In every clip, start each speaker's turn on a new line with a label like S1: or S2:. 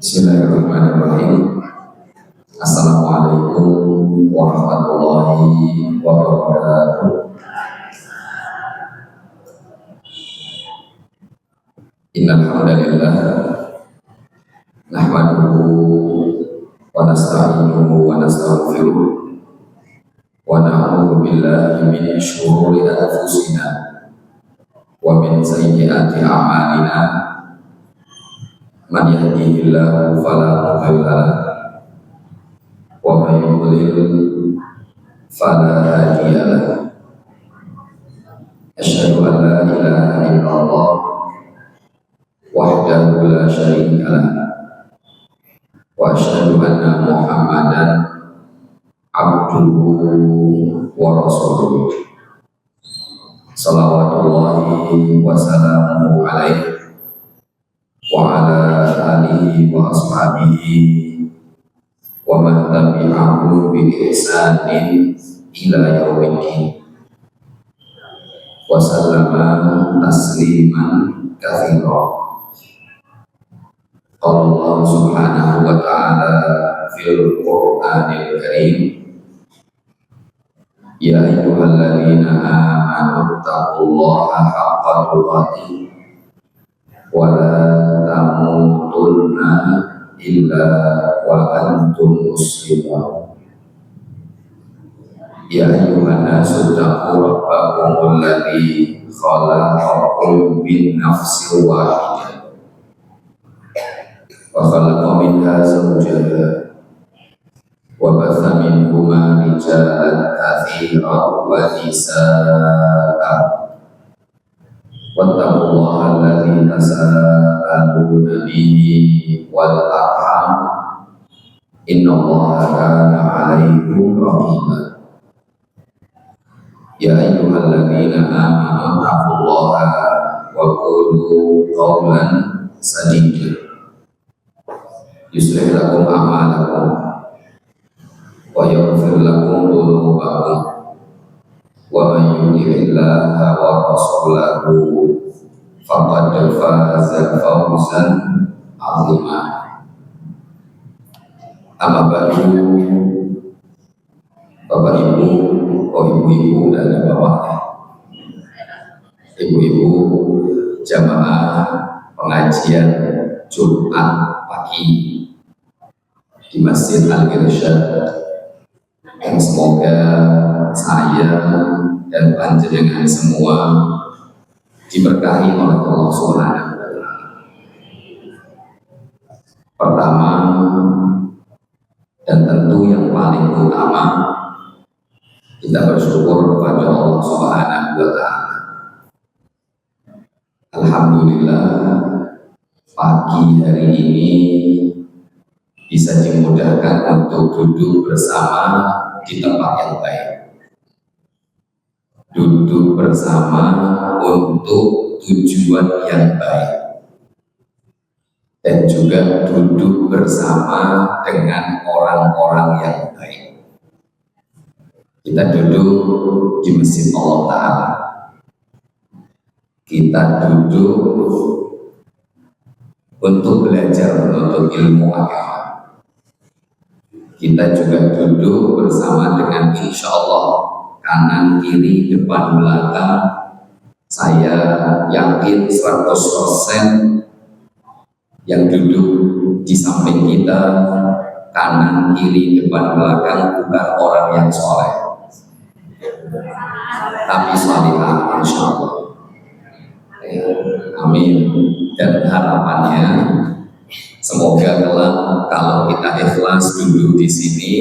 S1: Bismillahirrahmanirrahim. Assalamualaikum warahmatullahi wabarakatuh. Innal hamdalillah nahmaduhu wa nasta'inuhu wa nastaghfiruh wa na'udzu billahi min shururi anfusina wa min sayyiati a'malina. Man yahdihillahu fala mudilla lahu wa man yudlil fala hadiya lahu. Asyhadu an la ilaha illallah wahdahu la syarika lahu wa asyhadu anna Muhammadan abduhu wa rasuluh. Shalawatullahi wa salamuhu alaihi wa ala alihi wa ashabihi wa man tabi'ahum bi ihsanin ila yaumiddin wa sallama tasliman katsira. Allah subhanahu wa ta'ala fil Qur'anil Karim, ya ayyuhalladzina amanu taqullaha haqqa tuqatih wa la tamutunna illa wa antum muslimun. Ya ayyuhan nasu taqu rabbakum alladzi khalaqakum min nafsin wahidah wa khalaqa minha zawjaha wa batha minhuma rijalan katsiran wa nisaa'a. Wattaqullaha alladzi tasaaluna bihi wal arham innallaha kana 'alaikum raqiba. Ya ayyuhalladzina amanu taqullaha wa qulu qawlan sadida yuslih lakum a'malakum wa yaghfir lakum dhunubakum wa man yuti'illaha wa rasulahu faqad faza fawzan 'azima. Amma ba'du, Bapak Ibu, ibu-ibu dan bapak, ibu-ibu jamaah pengajian Jumat pagi di Masjid Al-Irsyad, yang semoga saya dan panjenengan semua diberkahi oleh Allah Subhanahu wa Ta'ala. Pertama dan tentu yang paling utama, kita bersyukur kepada Allah Subhanahu wa Ta'ala. Alhamdulillah, pagi hari ini bisa dimudahkan untuk duduk bersama di tempat yang baik, duduk bersama untuk tujuan yang baik, dan juga duduk bersama dengan orang-orang yang baik. Kita duduk di masjid Allah Ta'ala, kita duduk untuk belajar menuntut ilmu agama. Kita juga duduk bersama dengan insya Allah kanan, kiri, depan, belakang. Saya yakin 100% yang duduk di samping kita, kanan, kiri, depan, belakang, bukan orang yang soleh, tapi salihah insya Allah. Amin. Dan harapannya semoga kelak kalau kita ikhlas duduk di sini,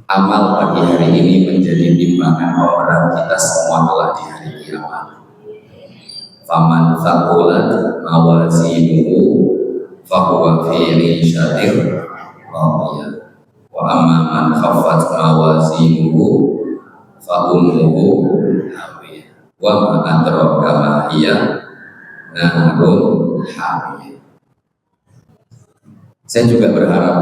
S1: amal pagi hari ini menjadi timbangan pemberat kita semua kelak di hari kiamat. Faman thaqulat mawazinuhu fahuwa fi 'ishatin radiyah wa amma man khaffat mawazinuhu fa ummuhu hawiyah wa ma adraka ma hiya narun hamiyah. Saya juga berharap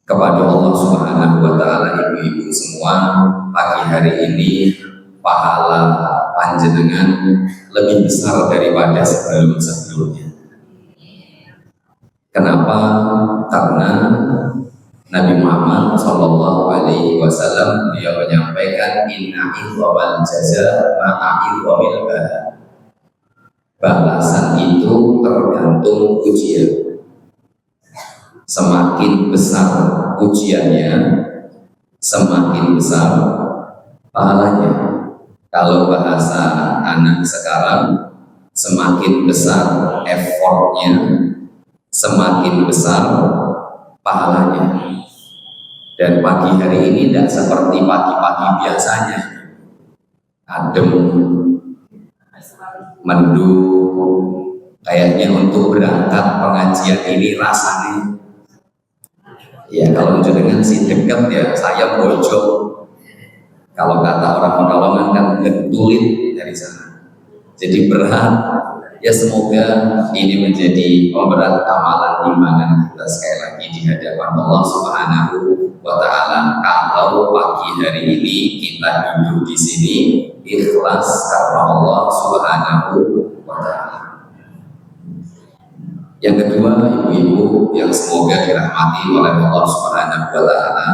S1: kepada Allah Subhanahu wa Ta'ala, ibu-ibu semua, pagi hari ini pahala panjenengan lebih besar daripada sebelum-sebelumnya. Kenapa? Karena Nabi Muhammad Shallallahu Alaihi Wasallam dia menyampaikan inna idhamal jaza ma'a idhamil bala. Balasan itu tergantung ujian. Semakin besar ujiannya, semakin besar pahalanya. Kalau bahasa anak sekarang, semakin besar effortnya, semakin besar pahalanya. Dan pagi hari ini tidak seperti pagi-pagi biasanya, adem, mendung, kayaknya untuk berangkat pengajian ini rasanya ya kalau jenengan sih dekat ya saya bojok, kalau kata orang Pekalongan kan ngetulit dari sana, jadi berat. Ya semoga ini menjadi pemberat amalan imanan kita sekali lagi di hadapan Allah Subhanahu wa Ta'ala. Kalau pagi hari ini kita duduk di sini ikhlas karena Allah Subhanahu wa Ta'ala. Yang kedua, ibu-ibu yang semoga dirahmati oleh Allah Subhanahu wa Ta'ala,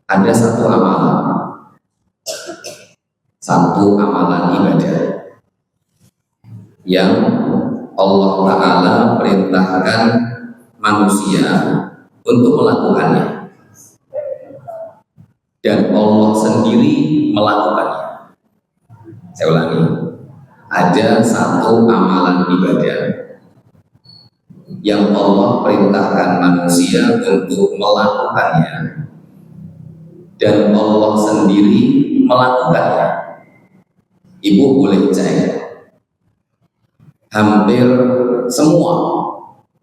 S1: ada satu amalan ibadah yang Allah Ta'ala perintahkan manusia untuk melakukannya, dan Allah sendiri melakukannya. Saya ulangi, ada satu amalan ibadah yang Allah perintahkan manusia untuk melakukannya, dan Allah sendiri melakukannya. Ibu boleh cek, hampir semua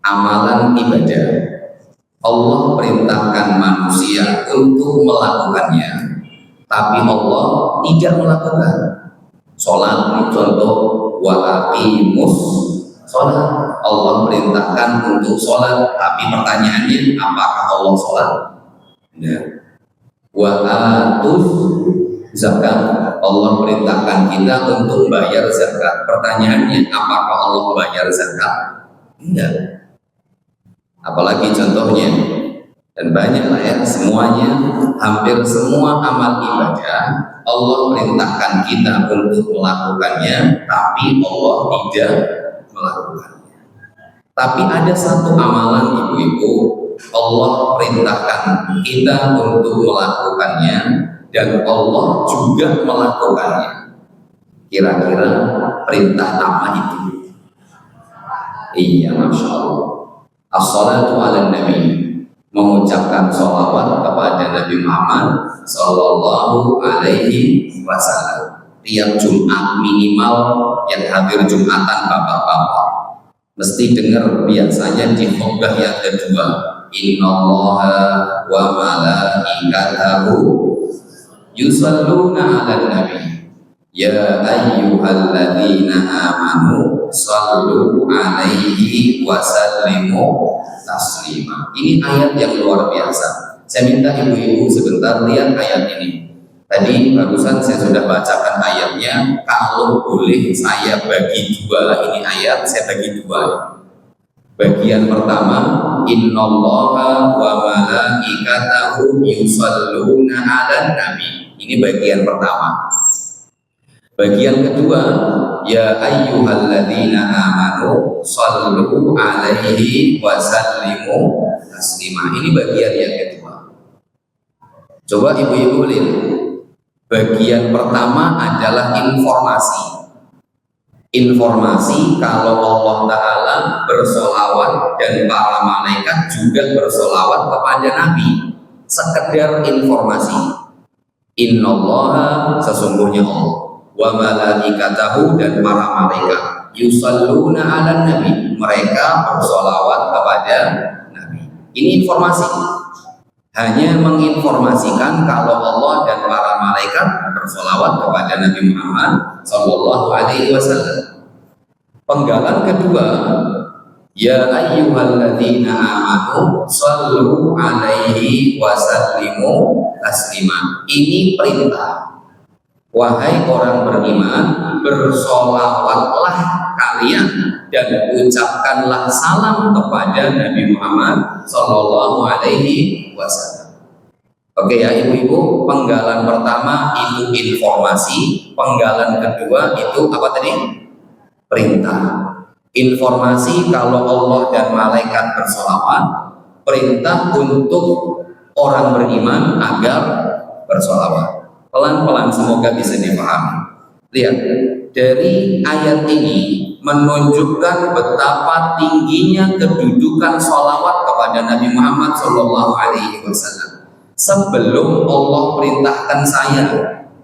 S1: amalan ibadah Allah perintahkan manusia untuk melakukannya, tapi Allah tidak melakukan. Sholat contoh, wa aqimus sholat, Allah perintahkan untuk sholat, tapi pertanyaannya apakah Allah sholat? Tidak. Wa atuz zakat, Allah perintahkan kita untuk bayar zakat. Pertanyaannya, apakah Allah bayar zakat? Tidak. Apalagi contohnya, dan banyak lah ya, semuanya, hampir semua amal ibadah Allah perintahkan kita untuk melakukannya, tapi Allah tidak melakukannya. Tapi ada satu amalan ibu-ibu, Allah perintahkan kita untuk melakukannya, dan Allah juga melakukannya. Kira-kira perintah apa itu? Iya, Masya Allah. As-salatu ala Nabi, mengucapkan sholawat kepada Nabi Muhammad Sallallahu Alaihi Wasallam. Tiap Jumat minimal yang hadir Jumatan bapak-bapak mesti dengar biasanya di khutbah yang kedua, Innallaha wa malaikatahu yusalluna 'alan nabi ya ayyuhalladzina amanu sallu 'alaihi wa sallimu taslima. Ini ayat yang luar biasa. Saya minta ibu-ibu sebentar lihat ayat ini. Tadi barusan saya sudah bacakan ayatnya. Kalau boleh saya bagi dua ini ayat, saya bagi dua. Bagian pertama, innallaha wa malaikatahu yusalluna 'alan nabi. Ini bagian pertama. Bagian kedua, ya ayyuhalladzina amanu sallu 'alaihi wa sallimu taslima. Ini bagian yang kedua. Coba ibu-ibu lihat. Bagian pertama adalah informasi. Informasi kalau Allah Ta'ala bersolawat dan para malaikat juga bersolawat kepada Nabi. Sekedar informasi. Innallaha, sesungguhnya Allah, wa malaikatahu, dan para malaikat, yusalluna 'alan nabi, mereka bersolawat kepada Nabi. Ini informasi. Hanya menginformasikan kalau Allah dan para malaikat bersolawat kepada Nabi Muhammad Sallallahu Alaihi Wasallam. Penggalan kedua, ya ayyuhalladzina amanu sallu 'alaihi wa sallimu taslima. Ini perintah. Wahai orang beriman, bersolawatlah kalian dan ucapkanlah salam kepada Nabi Muhammad Sallallahu Alaihi Wasallam. Oke ya ibu-ibu, penggalan pertama itu informasi, penggalan kedua itu apa tadi? Perintah. Informasi kalau Allah dan malaikat bersolawat, perintah untuk orang beriman agar bersolawat. Pelan-pelan semoga bisa dipahami. Lihat, dari ayat ini menunjukkan betapa tingginya kedudukan sholawat kepada Nabi Muhammad Shallallahu Alaihi Wasallam. Sebelum Allah perintahkan saya,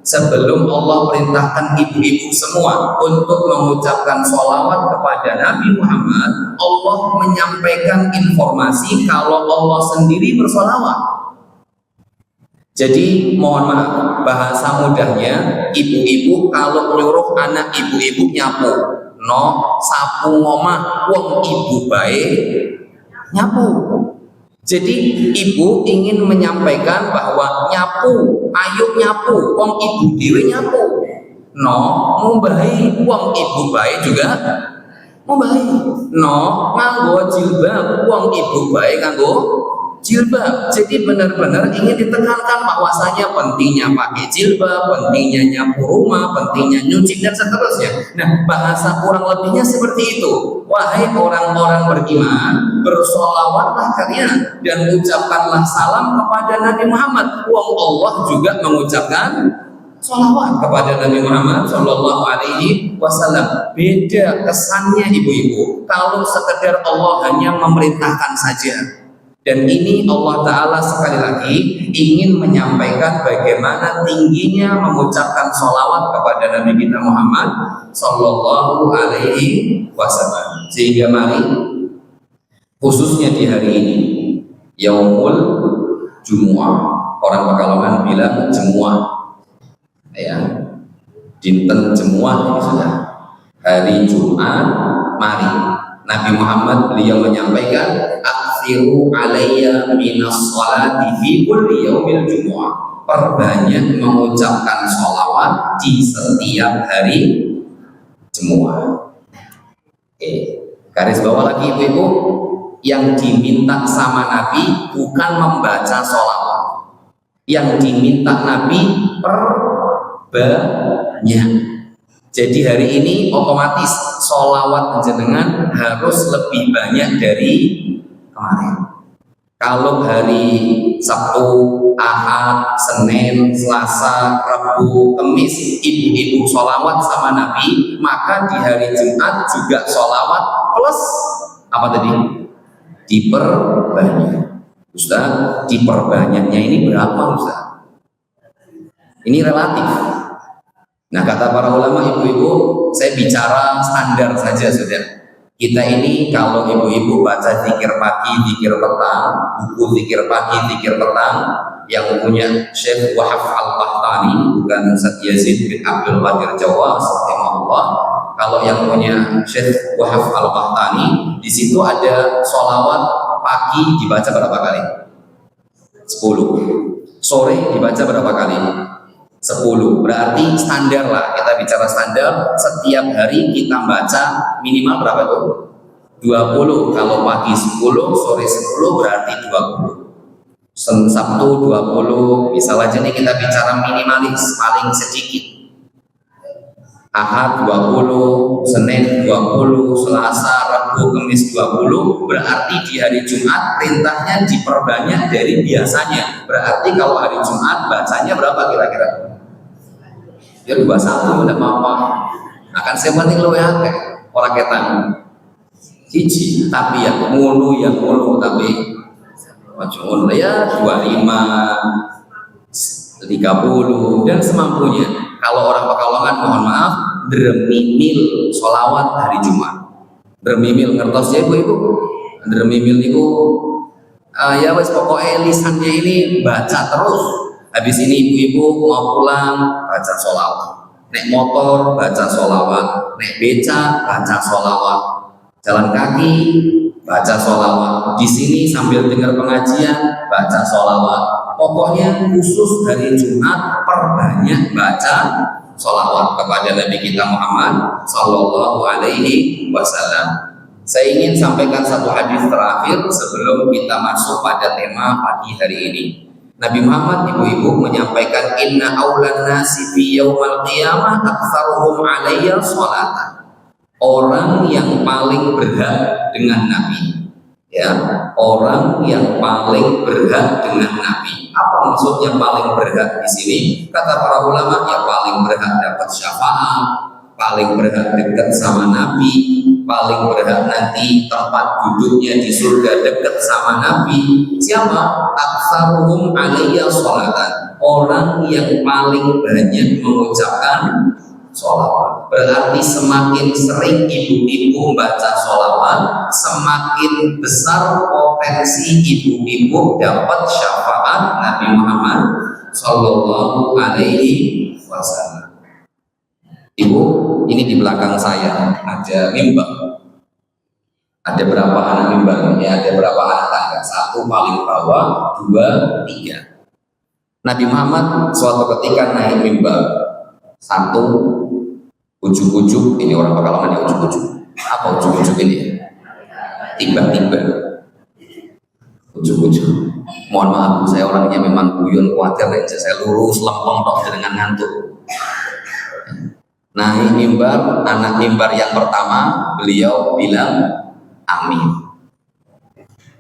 S1: sebelum Allah perintahkan ibu-ibu semua untuk mengucapkan sholawat kepada Nabi Muhammad, Allah menyampaikan informasi kalau Allah sendiri bersolawat. Jadi mohon maaf, bahasa mudahnya, ibu-ibu kalau nyuruh anak ibu-ibu nyapu, no sapu ngomah, wong ibu baik nyapu. Jadi ibu ingin menyampaikan bahwa nyapu, ayo nyapu, wong ibu dewe nyapu. No, mau baik, wong ibu baik juga mau baik. No, nganggo jilbab, wong ibu baik nganggo jilbab. Jadi benar-benar ingin ditekankan bahwasanya pentingnya pakai jilbab, pentingnya nyapu rumah, pentingnya nyuci dan seterusnya. Nah, bahasa kurang lebihnya seperti itu. Wahai orang-orang beriman, bersolawatlah kalian dan ucapkanlah salam kepada Nabi Muhammad. Wong Allah juga mengucapkan sholawat kepada Nabi Muhammad Shallallahu Alaihi Wasallam. Beda kesannya ibu-ibu kalau sekedar Allah hanya memerintahkan saja. Dan ini Allah Ta'ala sekali lagi ingin menyampaikan bagaimana tingginya mengucapkan sholawat kepada Nabi kita Muhammad Sallallahu Alaihi Wasallam. Sehingga mari, khususnya di hari ini, Yaumul Jumu'ah, orang Pekalongan bilang Jumu'ah, ya, dinten Jumu'ah ini sudah hari Jumat. Mari Nabi Muhammad beliau menyampaikan, aksiru alayya minas sholati fi kulli yaumil jumu'ah. Perbanyak mengucapkan sholawat di setiap hari Jumu'ah. Oke, garis bawah lagi ibu-ibu, yang diminta sama Nabi bukan membaca sholawat, yang diminta Nabi perbanyak. Jadi hari ini otomatis sholawat jenengan harus lebih banyak dari kemarin. Kalau hari Sabtu, Ahad, Senin, Selasa, Rabu, Kamis ibu-ibu sholawat sama Nabi, maka di hari Jumat juga sholawat plus apa tadi? Diperbanyak. Ustaz, diperbanyaknya ini berapa Ustaz? Ini relatif. Nah, kata para ulama ibu-ibu, saya bicara standar saja saudara. Kita ini kalau ibu-ibu baca zikir pagi, zikir petang, buku zikir pagi, zikir petang yang punya Syekh Wahab Al-Qahtani, bukan Ustaz Yazid bin Abdul Qadir Jawas rahimahullah. Kalau yang punya Syekh Wahab Al-Qahtani, di situ ada sholawat pagi dibaca berapa kali? 10. Sore dibaca berapa kali? 10. Berarti standar lah, kita bicara standar, setiap hari kita baca minimal berapa tuh? 20. Kalau pagi 10, sore 10 berarti 20. Sabtu 20, misal aja nih kita bicara minimalis, paling sedikit. Ahad 20, Senin 20, Selasa, Rabu, Kamis 20, berarti di hari Jumat perintahnya diperbanyak dari biasanya. Berarti kalau hari Jumat bacanya berapa kira-kira? Ya 21 udah apa-apa. Akan saya penting lu ya orang ketan hiji, tapi yang mulu tapi macam ya 25 30 dan semampunya. Kalau orang Pekalongan mohon maaf, dremimil sholawat hari Jumat. Dremimil ngertos ya ibu-ibu? Dremimil itu ya wes pokoknya lisannya ini baca terus. Habis ini ibu-ibu mau pulang baca sholawat, naik motor baca sholawat, naik beca baca sholawat, jalan kaki baca sholawat, di sini sambil dengar pengajian baca sholawat, Pokoknya khusus hari Jumat perbanyak baca sholawat kepada Nabi kita Muhammad Sallallahu Alaihi Wasallam. Saya ingin sampaikan satu hadis terakhir sebelum kita masuk pada tema pagi hari ini. Nabi Muhammad, ibu-ibu, menyampaikan inna aulan nasi fi yaumal qiyamah aktsaruhum alayya sholatan. Orang yang paling berhak dengan Nabi, ya, orang yang paling berhak dengan Nabi. Apa maksudnya paling berhak di sini? Kata para ulama, ya paling berhak dapat syafaat, paling berhak dekat sama Nabi, paling berhak nanti tempat duduknya di surga dekat sama Nabi. Siapa? Aktsaruhum alayya sholatan. Orang yang paling banyak mengucapkan sholawat. Berarti semakin sering ibu-ibu membaca sholawat, semakin besar potensi ibu-ibu dapat syafaat Nabi Muhammad Sallallahu Alaihi Wasallam. Ibu, ini di belakang saya ada mimbar. Ada berapa anak mimbarnya? Ada berapa anak tangga? Satu paling bawah, dua, tiga. Nabi Muhammad suatu ketika naik mimbar. Satu, ujuk-ujuk, ini orang Pekalongan ya, ujuk-ujuk. Apa ujuk-ujuk ini? Tiba-tiba. Ujuk-ujuk. Mohon maaf, saya orangnya memang guyon, khawatir aja. Saya lurus, lempeng, tok dengan ngantuk. Naik mimbar, anak mimbar yang pertama, beliau bilang amin.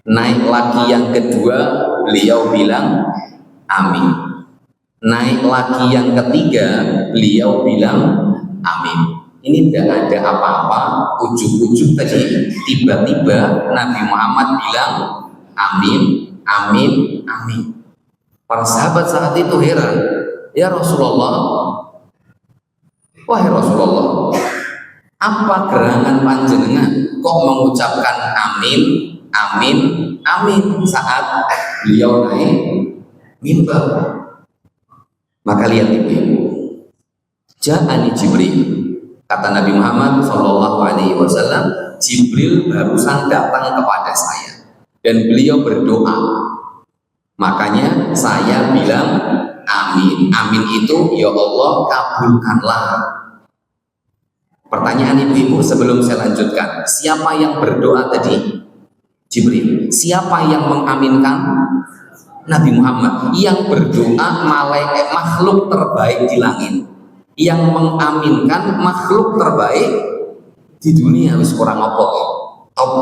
S1: Naik lagi yang kedua, beliau bilang amin. Naik lagi yang ketiga, beliau bilang amin. Ini tidak ada apa-apa, ujuk-ujuk tadi tiba-tiba Nabi Muhammad bilang amin, amin, amin. Para sahabat saat itu heran, ya Rasulullah, wahai Rasulullah, apa gerangan panjenengan kok mengucapkan amin, amin, amin saat beliau naik mimbar? Maka lihat ibu-ibu, Ja'ani Jibril, kata Nabi Muhammad Sallallahu Alaihi Wasallam, Jibril barusan datang kepada saya dan beliau berdoa. Makanya saya bilang amin. Amin itu ya Allah kabulkanlah. Pertanyaan ibu-ibu sebelum saya lanjutkan, siapa yang berdoa tadi? Jibril. Siapa yang mengaminkan? Nabi Muhammad. Yang berdoa malaikat makhluk terbaik di langit, yang mengaminkan makhluk terbaik di dunia. Wis kurang apa top.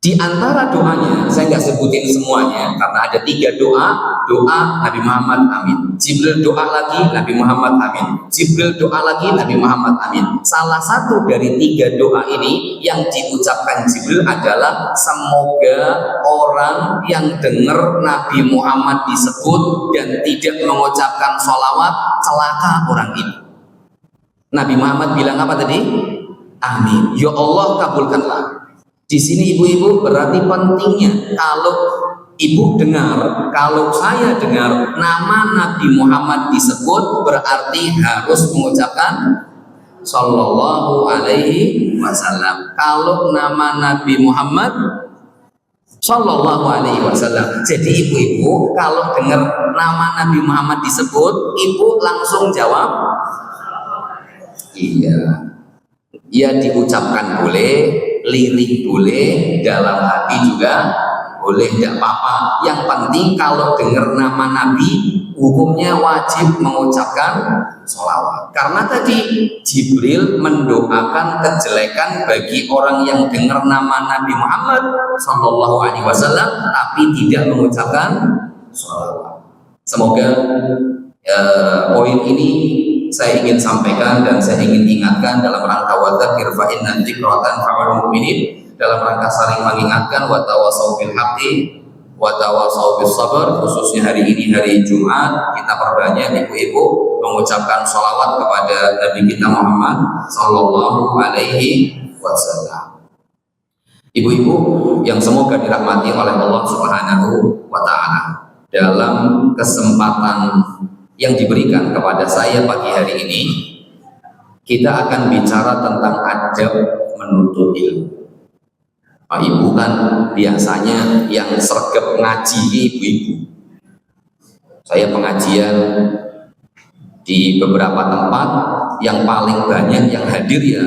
S1: Di antara doanya, saya nggak sebutin semuanya karena ada 3 doa. Doa Nabi Muhammad amin. Jibril doa lagi, Nabi Muhammad amin. Jibril doa lagi, Nabi Muhammad amin. Salah satu dari 3 doa ini yang diucapkan Jibril adalah semoga orang yang dengar Nabi Muhammad disebut dan tidak mengucapkan sholawat celaka orang itu. Nabi Muhammad bilang apa tadi? Amin. Ya Allah kabulkanlah. Di sini ibu-ibu berarti pentingnya kalau ibu dengar, kalau saya dengar nama Nabi Muhammad disebut berarti harus mengucapkan Sallallahu Alaihi Wasallam. Kalau nama Nabi Muhammad Sallallahu Alaihi Wasallam. Jadi ibu-ibu kalau dengar nama Nabi Muhammad disebut, ibu langsung jawab iya. Ya diucapkan boleh, lirik boleh, dalam hati juga boleh, tidak apa-apa. Yang penting kalau dengar nama Nabi, hukumnya wajib mengucapkan sholawat. Karena tadi Jibril mendoakan kejelekan bagi orang yang dengar nama Nabi Muhammad Sallallahu Alaihi Wasallam tapi tidak mengucapkan sholawat. Semoga poin ini saya ingin sampaikan dan saya ingin ingatkan dalam rangka wadzakir fa inna dzikratan fa'al mu'minin, dalam rangka saling mengingatkan wa tawasau bil haqqi wa tawasau bis sabr. Khususnya hari ini hari Jumat, kita perbanyak ibu-ibu mengucapkan sholawat kepada Nabi kita Muhammad Sallallahu Alaihi Wasallam. Ibu-ibu yang semoga dirahmati oleh Allah Subhanahu wa Ta'ala, dalam kesempatan yang diberikan kepada saya pagi hari ini, kita akan bicara tentang adab menuntut ilmu. Ibu kan biasanya yang sergap ngaji ibu-ibu, Saya pengajian di beberapa tempat, yang paling banyak yang hadir ya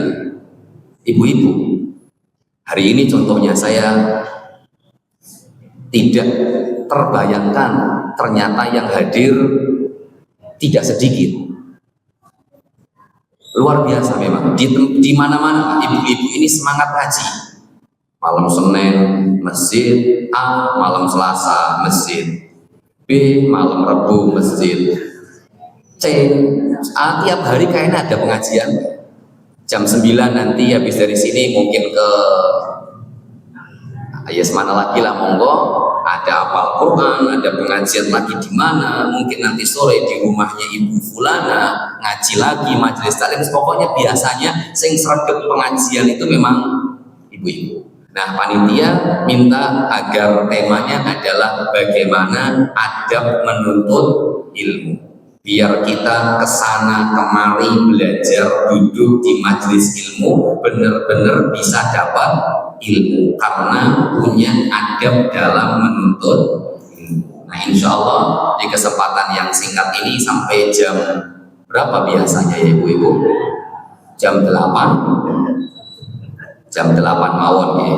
S1: ibu-ibu. Hari ini contohnya saya tidak terbayangkan ternyata yang hadir tidak sedikit. Luar biasa memang. Di mana-mana ibu-ibu ini semangat ngaji. Malam Senin masjid A, malam Selasa masjid B, malam Rabu masjid C, A, tiap hari kayaknya ada pengajian. Jam 9 nanti habis dari sini mungkin ke mana lagi lah, monggo, ada hafal Quran, ada pengajian lagi di mana, mungkin nanti sore di rumahnya Ibu Fulana ngaji lagi, majelis taklim. Pokoknya biasanya sing sregep pengajian itu memang ibu-ibu. Nah, panitia minta agar temanya adalah bagaimana adab menuntut ilmu, biar kita kesana kemari belajar, duduk di majelis ilmu benar-benar bisa dapat ilmu karena punya adab dalam menuntut ilmu. Nah, insya Allah di kesempatan yang singkat ini sampai jam berapa biasanya ya ibu-ibu? Jam 8 mawon ya.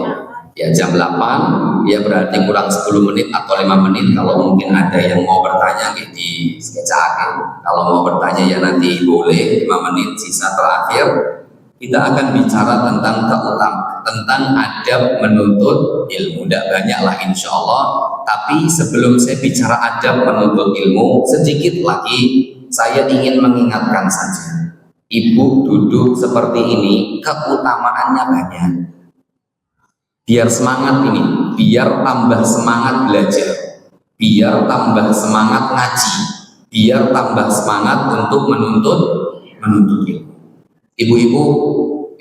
S1: Ya jam 8 ya, berarti kurang 10 menit atau 5 menit. Kalau mungkin ada yang mau bertanya di sketsakan. Kalau mau bertanya ya nanti boleh 5 menit sisa terakhir. Kita akan bicara tentang tentang adab menuntut ilmu. Tidak banyak lah insya Allah. Tapi sebelum saya bicara adab menuntut ilmu, sedikit lagi saya ingin mengingatkan saja. Ibu duduk seperti ini, keutamaannya banyak. Biar semangat ini, biar tambah semangat belajar, biar tambah semangat ngaji, biar tambah semangat untuk menuntut ilmu. Ibu-ibu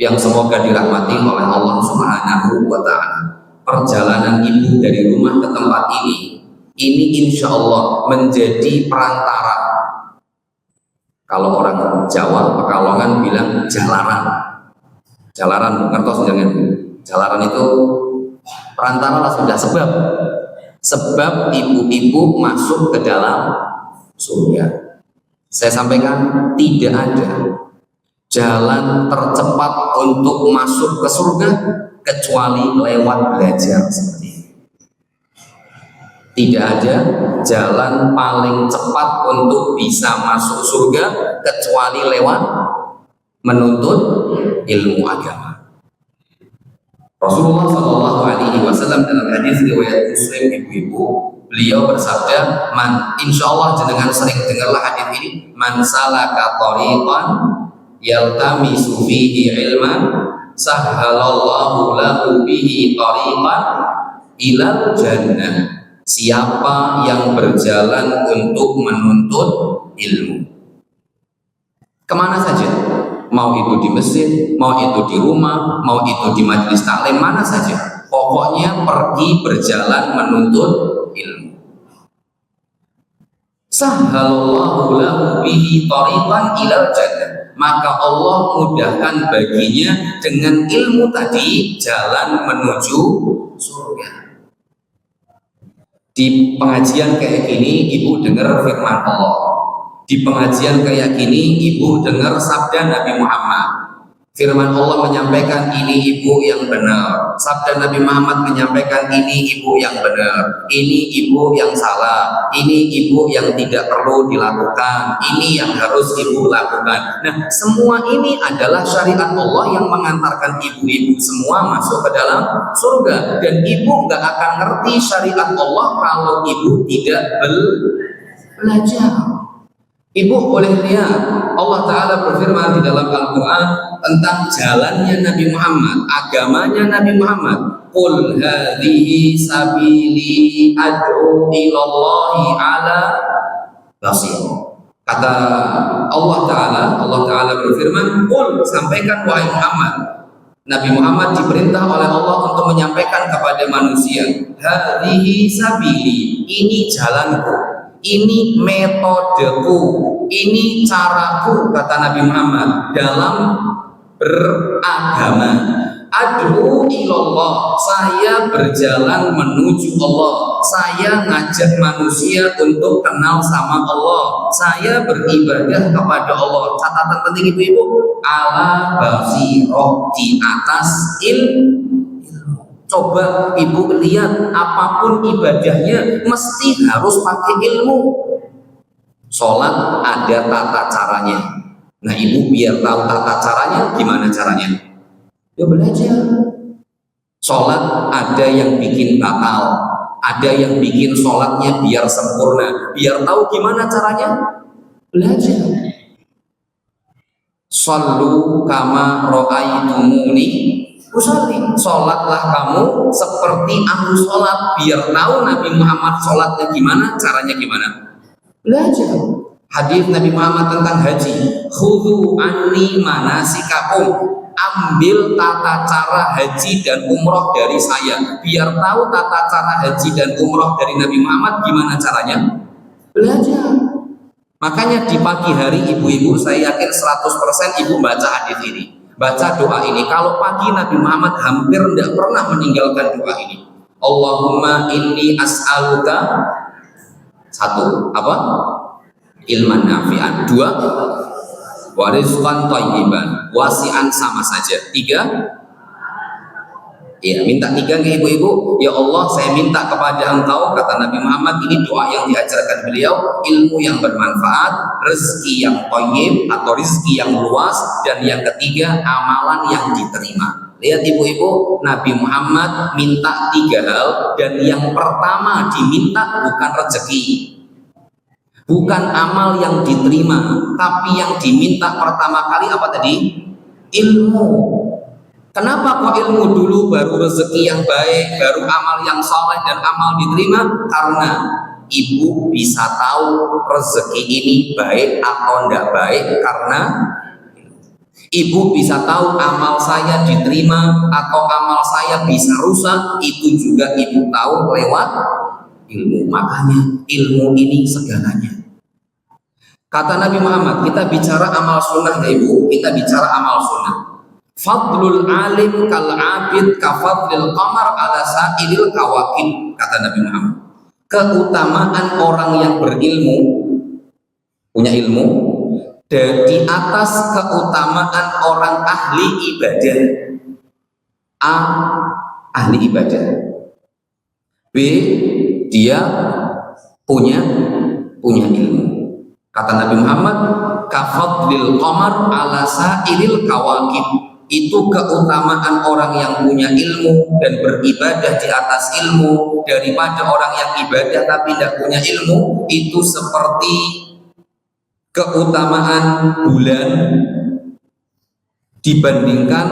S1: yang semoga dirahmati oleh Allah Subhanahu wa Ta'ala, perjalanan ibu dari rumah ke tempat ini insya Allah menjadi perantara. Kalau orang Jawa Pekalongan bilang jalaran, ngertos jangan. Jalaran itu perantara lah sudah, sebab ibu-ibu masuk ke dalam surga. Saya sampaikan tidak ada jalan tercepat untuk masuk ke surga kecuali lewat belajar seperti ini. Tidak ada jalan paling cepat untuk bisa masuk surga kecuali lewat menuntut ilmu agama. Rasulullah Shallallahu Alaihi Wasallam dalam hadis riwayat Muslim, ibu-ibu, beliau bersabda, insya Allah jenengan sering dengarlah hadis ini, man salaka tariqan yaltamisu fihi ilman sahhalallahu lahu bihi tariqan ilal jannah. Siapa yang berjalan untuk menuntut ilmu, kemana saja, mau itu di masjid, mau itu di rumah, mau itu di majelis taklim, mana saja, pokoknya pergi berjalan menuntut ilmu. Sahhalallahu lahu bihi tariqan ilal jannah, maka Allah mudahkan baginya dengan ilmu tadi jalan menuju surga. Di pengajian kayak gini ibu dengar firman Allah. Di pengajian kayak gini ibu dengar sabda Nabi Muhammad. Firman Allah menyampaikan ini ibu yang benar. Sabda Nabi Muhammad menyampaikan ini ibu yang benar. Ini ibu yang salah. Ini ibu yang tidak perlu dilakukan. Ini yang harus ibu lakukan. Nah, semua ini adalah syariat Allah yang mengantarkan ibu-ibu semua masuk ke dalam surga. Dan ibu nggak akan ngerti syariat Allah kalau ibu tidak belajar. Ibu boleh lihat Allah Ta'ala berfirman di dalam Al-Quran tentang jalannya Nabi Muhammad, agamanya Nabi Muhammad. Qul hadhihi sabili ad'u ilallahi ala basir. Kata Allah Ta'ala berfirman, Qul, sampaikan wahai Muhammad. Nabi Muhammad diperintah oleh Allah untuk menyampaikan kepada manusia, hadhihi sabili, ini jalanku, ini metodeku, ini caraku, kata Nabi Muhammad dalam beragama. ad'u ilallah, saya berjalan menuju Allah, saya ngajak manusia untuk kenal sama Allah, saya beribadah kepada Allah. Catatan penting ibu-ibu, ala basirah, di atas ilmu. Coba ibu lihat, apapun ibadahnya mesti harus pakai ilmu. Sholat ada tata caranya. Nah ibu biar tahu tata caranya, gimana caranya? Ya belajar. Sholat ada yang bikin batal, ada yang bikin sholatnya biar sempurna. Biar tahu gimana caranya, belajar. Shallu kama ra'aitumuni usolli, sholatlah kamu seperti aku sholat. Biar tahu Nabi Muhammad sholatnya gimana, caranya gimana, belajar. Hadis Nabi Muhammad tentang haji, khudhu anni manasikakum, ambil tata cara haji dan umroh dari saya. Biar tahu tata cara haji dan umroh dari Nabi Muhammad gimana caranya, belajar. Makanya di pagi hari ibu-ibu, saya yakin 100% ibu baca hadis ini, baca doa ini. Kalau pagi Nabi Muhammad hampir tidak pernah meninggalkan doa ini. Allahumma inni as'aluka, satu, apa? Ilman nafi'an. Dua, warizqan thayyiban. Wasi'an sama saja. Tiga, ya minta tiga ke ibu-ibu. Ya Allah, saya minta kepada Engkau, kata Nabi Muhammad, ini doa yang diajarkan beliau, ilmu yang bermanfaat, rezeki yang thayyib atau rezeki yang luas, dan yang ketiga amalan yang diterima. Lihat ibu-ibu, Nabi Muhammad minta tiga hal, dan yang pertama diminta bukan rezeki, bukan amal yang diterima, tapi yang diminta pertama kali apa tadi? Ilmu. Kenapa kok ilmu dulu, baru rezeki yang baik, baru amal yang soleh dan amal diterima? Karena ibu bisa tahu rezeki ini baik atau tidak baik karena ibu bisa tahu amal saya diterima atau amal saya bisa rusak, itu juga ibu tahu lewat ilmu. Makanya ilmu ini segalanya. Kata Nabi Muhammad, kita bicara amal sunnah ya ibu, kita bicara amal sunnah. Fadlul alim kal abid kafadlil qamar ala sa'ilil kawakib, kata Nabi Muhammad. Keutamaan orang yang berilmu, punya ilmu, di atas keutamaan orang ahli ibadah. A, ahli ibadah. B, dia punya ilmu. Kata Nabi Muhammad, kafadlil qamar ala sa'ilil kawakib. Itu keutamaan orang yang punya ilmu dan beribadah di atas ilmu daripada orang yang ibadah tapi tidak punya ilmu. Itu seperti keutamaan bulan dibandingkan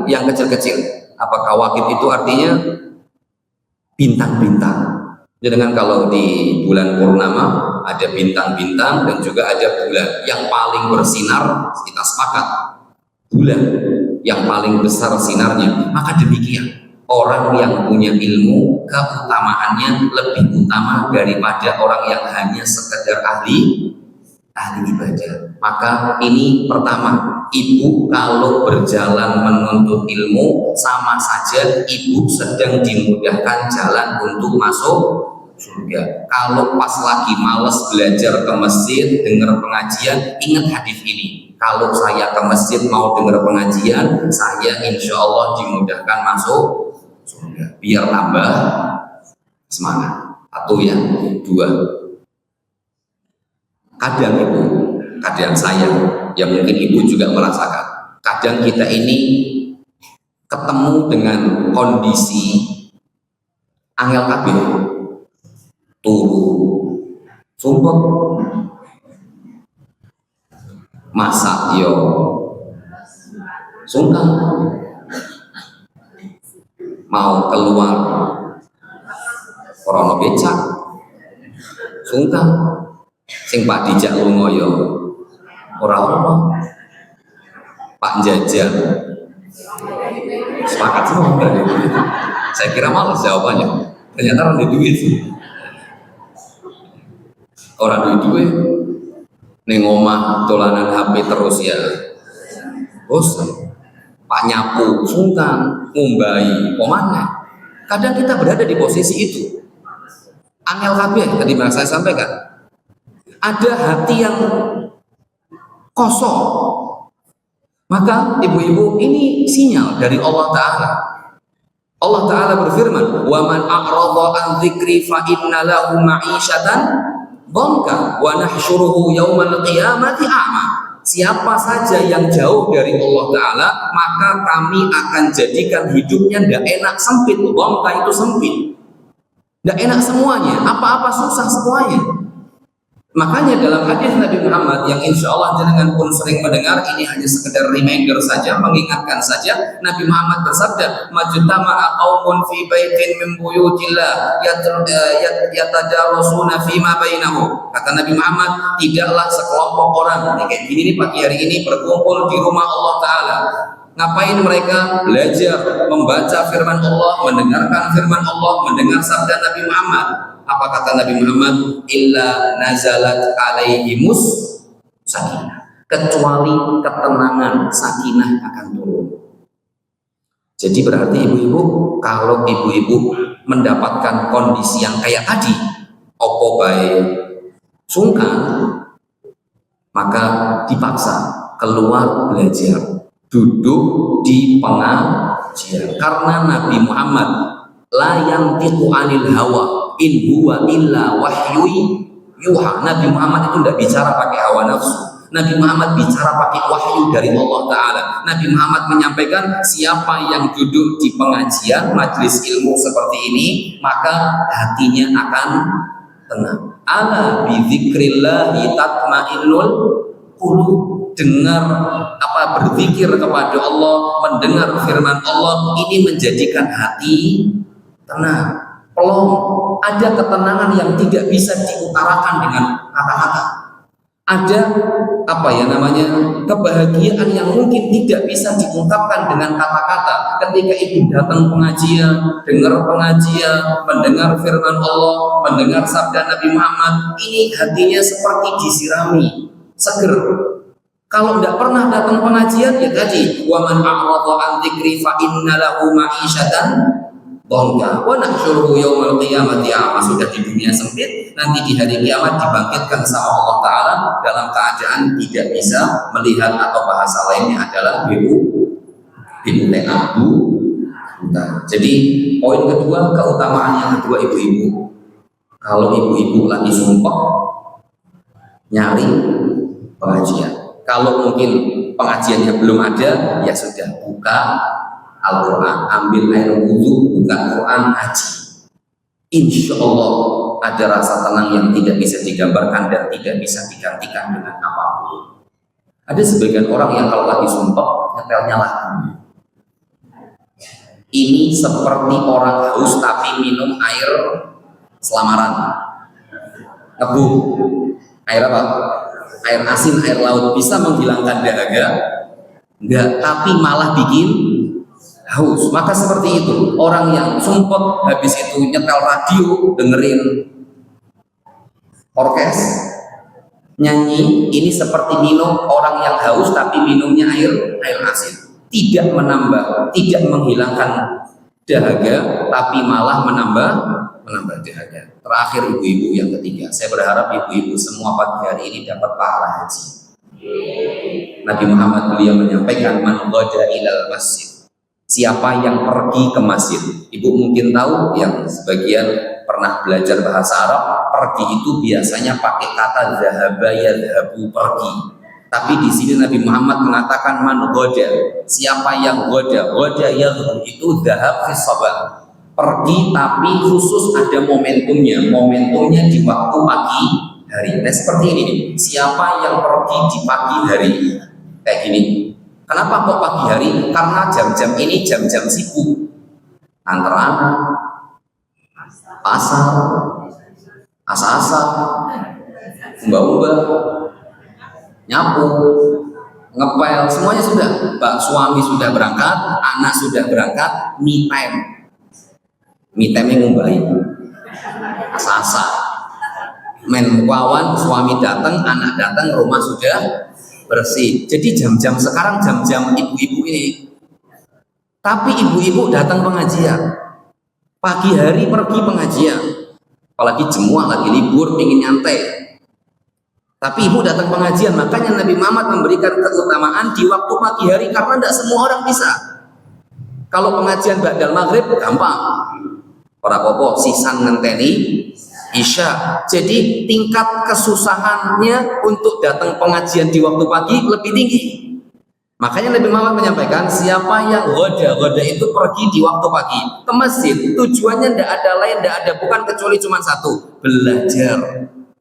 S1: yang kecil-kecil. Apa kawakib itu artinya bintang-bintang. Dengan kalau di bulan purnama ada bintang-bintang dan juga ada bulan yang paling bersinar, kita sepakat bulan yang paling besar sinarnya. Maka demikian orang yang punya ilmu, keutamaannya lebih utama daripada orang yang hanya sekedar ahli ibadah. Maka ini pertama, ibu kalau berjalan menuntut ilmu sama saja ibu sedang dimudahkan jalan untuk masuk surga. Kalau pas lagi males belajar ke masjid, dengar pengajian, ingat hadis ini. Kalau saya ke masjid mau dengar pengajian, saya insya Allah dimudahkan masuk surga. Biar tambah semangat. Satu ya. Dua, kadang ibu, kadang saya, ya mungkin ibu juga merasakan, kadang kita ini ketemu dengan kondisi angel kabeh, turu, sumpah, masak yo sungkan, mau keluar krono becak sungkan, sing Pak dijak lunga yo ora-ora, Pak jajan sepakat semua kan? Saya kira malas jawabannya, ternyata orang duit sih, orang duit ning omah dolanan HP terus ya bosan. Pak nyapu, sungkan, ngumbai, pomane. Kadang kita berada di posisi itu. Angel kabeh tadi saya sampaikan. Ada hati yang kosong. Maka ibu-ibu, ini sinyal dari Allah Ta'ala. Allah Ta'ala berfirman, wa man a'radha an dzikri fa inna lahu ma'isyatan dhanka wa nahsyuruhu yaumal qiyamati a'ma. Siapa saja yang jauh dari Allah Ta'ala, maka kami akan jadikan hidupnya tidak enak, sempit. Dhanka itu sempit, tidak enak semuanya, apa-apa susah semuanya. Makanya dalam hadis Nabi Muhammad yang insya Allah jenengan pun sering mendengar, ini hanya sekedar reminder saja, mengingatkan saja, Nabi Muhammad bersabda, majtama'a qaumun fi baitin min buyutillah yatadarasuna fima bainahum. Kata Nabi Muhammad, tidaklah sekelompok orang kayak gini nih pagi hari ini berkumpul di rumah Allah Ta'ala. Ngapain mereka? Belajar, membaca firman Allah, mendengarkan firman Allah, mendengar sabda Nabi Muhammad. Apa kata Nabi Muhammad? Illa nazalat alaihimus sakinah. Kecuali ketenangan, sakinah akan turun. Jadi berarti ibu-ibu, kalau ibu-ibu mendapatkan kondisi yang kayak tadi, opo baik sungkan, maka dipaksa keluar belajar, duduk di pengajian. Karena Nabi Muhammad la yantiqu anil hawa in huwa illa wahyu yuha. Nabi Muhammad itu tidak bicara pakai hawa nafsu. Nabi Muhammad bicara pakai wahyu dari Allah Ta'ala. Nabi Muhammad menyampaikan, siapa yang duduk di pengajian majelis ilmu seperti ini, maka hatinya akan tenang. Ala bi dzikrillahi tatmainnul qulub. Dengar berzikir kepada Allah, mendengar firman Allah, ini menjadikan hati tenang, pelong. Ada ketenangan yang tidak bisa diutarakan dengan kata-kata. Ada kebahagiaan yang mungkin tidak bisa diungkapkan dengan kata-kata. Ketika ibu datang pengajian, dengar pengajian, mendengar firman Allah, mendengar sabda Nabi Muhammad, ini hatinya seperti disirami, seger. Kalau tidak pernah datang pengajian, ya tadi, wa man a'radha an dzikri fa inna lahu ma'isyatan dhanka wa nahsyuruhu yaumal qiyamati a'ma. Sudah di dunia sempit, nanti di hari kiamat dibangkitkan sama Allah Ta'ala dalam keadaan tidak bisa melihat, atau bahasa lainnya adalah buta. Jadi poin kedua, keutamaan yang kedua ibu-ibu, kalau ibu-ibu lagi sumpah, nyari pengajian. Kalau mungkin pengajiannya belum ada, ya sudah, buka Al-Quran, ambil air wudhu, buka Quran, haji. Insya Allah ada rasa tenang yang tidak bisa digambarkan dan tidak bisa digantikan dengan apapun. Ada sebagian orang yang kalau lagi sumpah, nyetelnya lagu. Ini seperti orang haus tapi minum air selamaran. Ngebu. Air apa? Air asin, air laut. Bisa menghilangkan dahaga? Enggak, tapi malah bikin haus. Maka seperti itu, orang yang sumpah habis itu nyetel radio, dengerin orkes, nyanyi, ini seperti minum orang yang haus tapi minumnya air asin. Tidak menambah, tidak menghilangkan dahaga, tapi malah menambah dahaga. Terakhir ibu-ibu yang ketiga, saya berharap ibu-ibu semua pagi hari ini dapat pahala haji. Nabi Muhammad beliau menyampaikan, man ghada ilal masjid, siapa yang pergi ke masjid. Ibu mungkin tahu, yang sebagian pernah belajar bahasa Arab, pergi itu biasanya pakai kata zahaba yadhabu, pergi. Tapi di sini Nabi Muhammad mengatakan man ghada, siapa yang ghada yadhabu itu zahab fi sabah, pergi tapi khusus ada momentumnya di waktu pagi hari. Nah seperti ini, siapa yang pergi di pagi hari kayak gini. Kenapa kok pagi hari? Karena jam-jam ini jam-jam sibuk, antar anak, pasar, asa-asa, mbak-mbak, nyapu, ngepel, semuanya sudah. Suami sudah berangkat, anak sudah berangkat, me time. Me time ngumbai, asa-asa, men kawan, suami datang, anak datang, rumah sudah bersih. Jadi jam-jam sekarang, jam-jam ibu-ibu ini Tapi ibu-ibu datang pengajian, pagi hari pergi pengajian, apalagi Jumat lagi libur, ingin nyantai. Tapi ibu datang pengajian, makanya Nabi Muhammad memberikan keutamaan di waktu pagi hari karena tidak semua orang bisa. Kalau pengajian ba'dal maghrib gampang, para popo sisan ngenteni isya. Jadi tingkat kesusahannya untuk datang pengajian di waktu pagi lebih tinggi. Makanya Nabi Muhammad menyampaikan, siapa yang goda itu pergi di waktu pagi ke masjid, tujuannya tidak ada lain, tidak ada bukan kecuali cuma satu, belajar.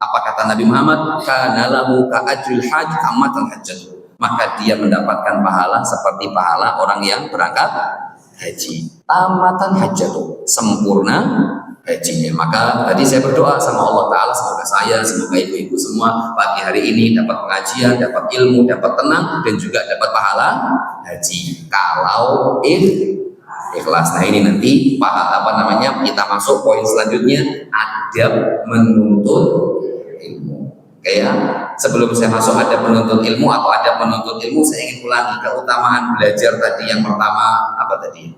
S1: Apa kata Nabi Muhammad? Kana lahu ka ajril hajj kamatan hajjat. Maka dia mendapatkan pahala seperti pahala orang yang berangkat haji. Tamatan hajjat, sempurna hajinya. Maka tadi saya berdoa sama Allah Ta'ala, semoga saya, semoga ibu-ibu semua pagi hari ini dapat pengajian, dapat ilmu, dapat tenang, dan juga dapat pahala haji kalau ikhlas. Nah ini nanti kita masuk poin selanjutnya, adab menuntut ilmu. Kayak sebelum saya masuk adab menuntut ilmu atau adab menuntut ilmu, saya ingin ulangi keutamaan belajar tadi. Yang pertama apa tadi?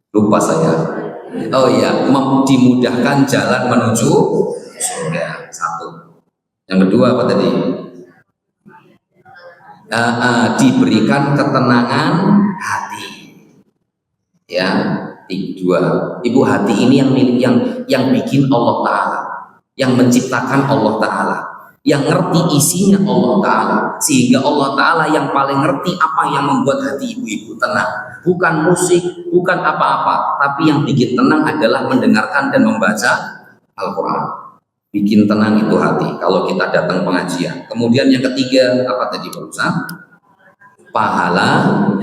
S1: Lupa saya. Oh iya, dimudahkan jalan menuju surga. Satu. Yang kedua apa tadi? Diberikan ketenangan hati. Ya, dua. Ibu, hati ini yang bikin Allah Ta'ala, yang menciptakan Allah Ta'ala, yang ngerti isinya Allah Ta'ala, sehingga Allah Ta'ala yang paling ngerti apa yang membuat hati ibu-ibu tenang. Bukan musik, bukan apa-apa, tapi yang bikin tenang adalah mendengarkan dan membaca Al-Quran. Bikin tenang itu hati kalau kita datang pengajian. Kemudian yang ketiga apa tadi barusan? Pahala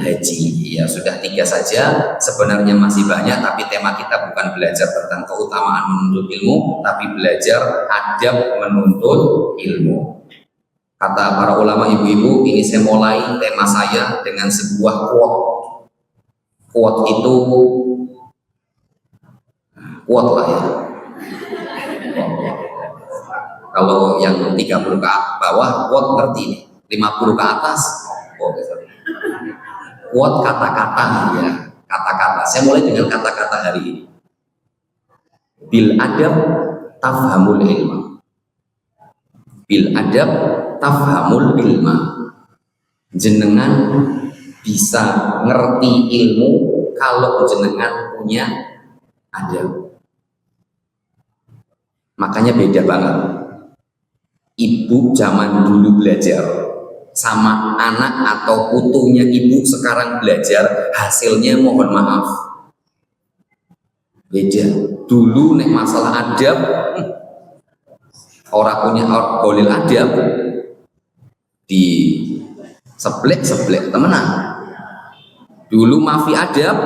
S1: haji. Ya sudah 3 saja, sebenarnya masih banyak, tapi tema kita bukan belajar tentang keutamaan menuntut ilmu, tapi belajar adab menuntut ilmu. Kata para ulama, ibu-ibu, ini saya mulai tema saya dengan sebuah quote. Quote itu quote lah ya. Kalau yang 30 ke bawah quote ngerti nih, 50 ke atas quote kata-kata ya, kata-kata. Saya mulai dengan kata-kata hari ini. Bil adab tafhamul ilma. Bil adab tafhamul ilma. Jenengan bisa ngerti ilmu kalau jenengan punya adab. Makanya beda banget. Ibu zaman dulu belajar sama anak atau putunya ibu sekarang belajar, hasilnya mohon maaf beda. Dulu nek masalah adab, orang punya golil adab di seblek temenan. Dulu mafi adab,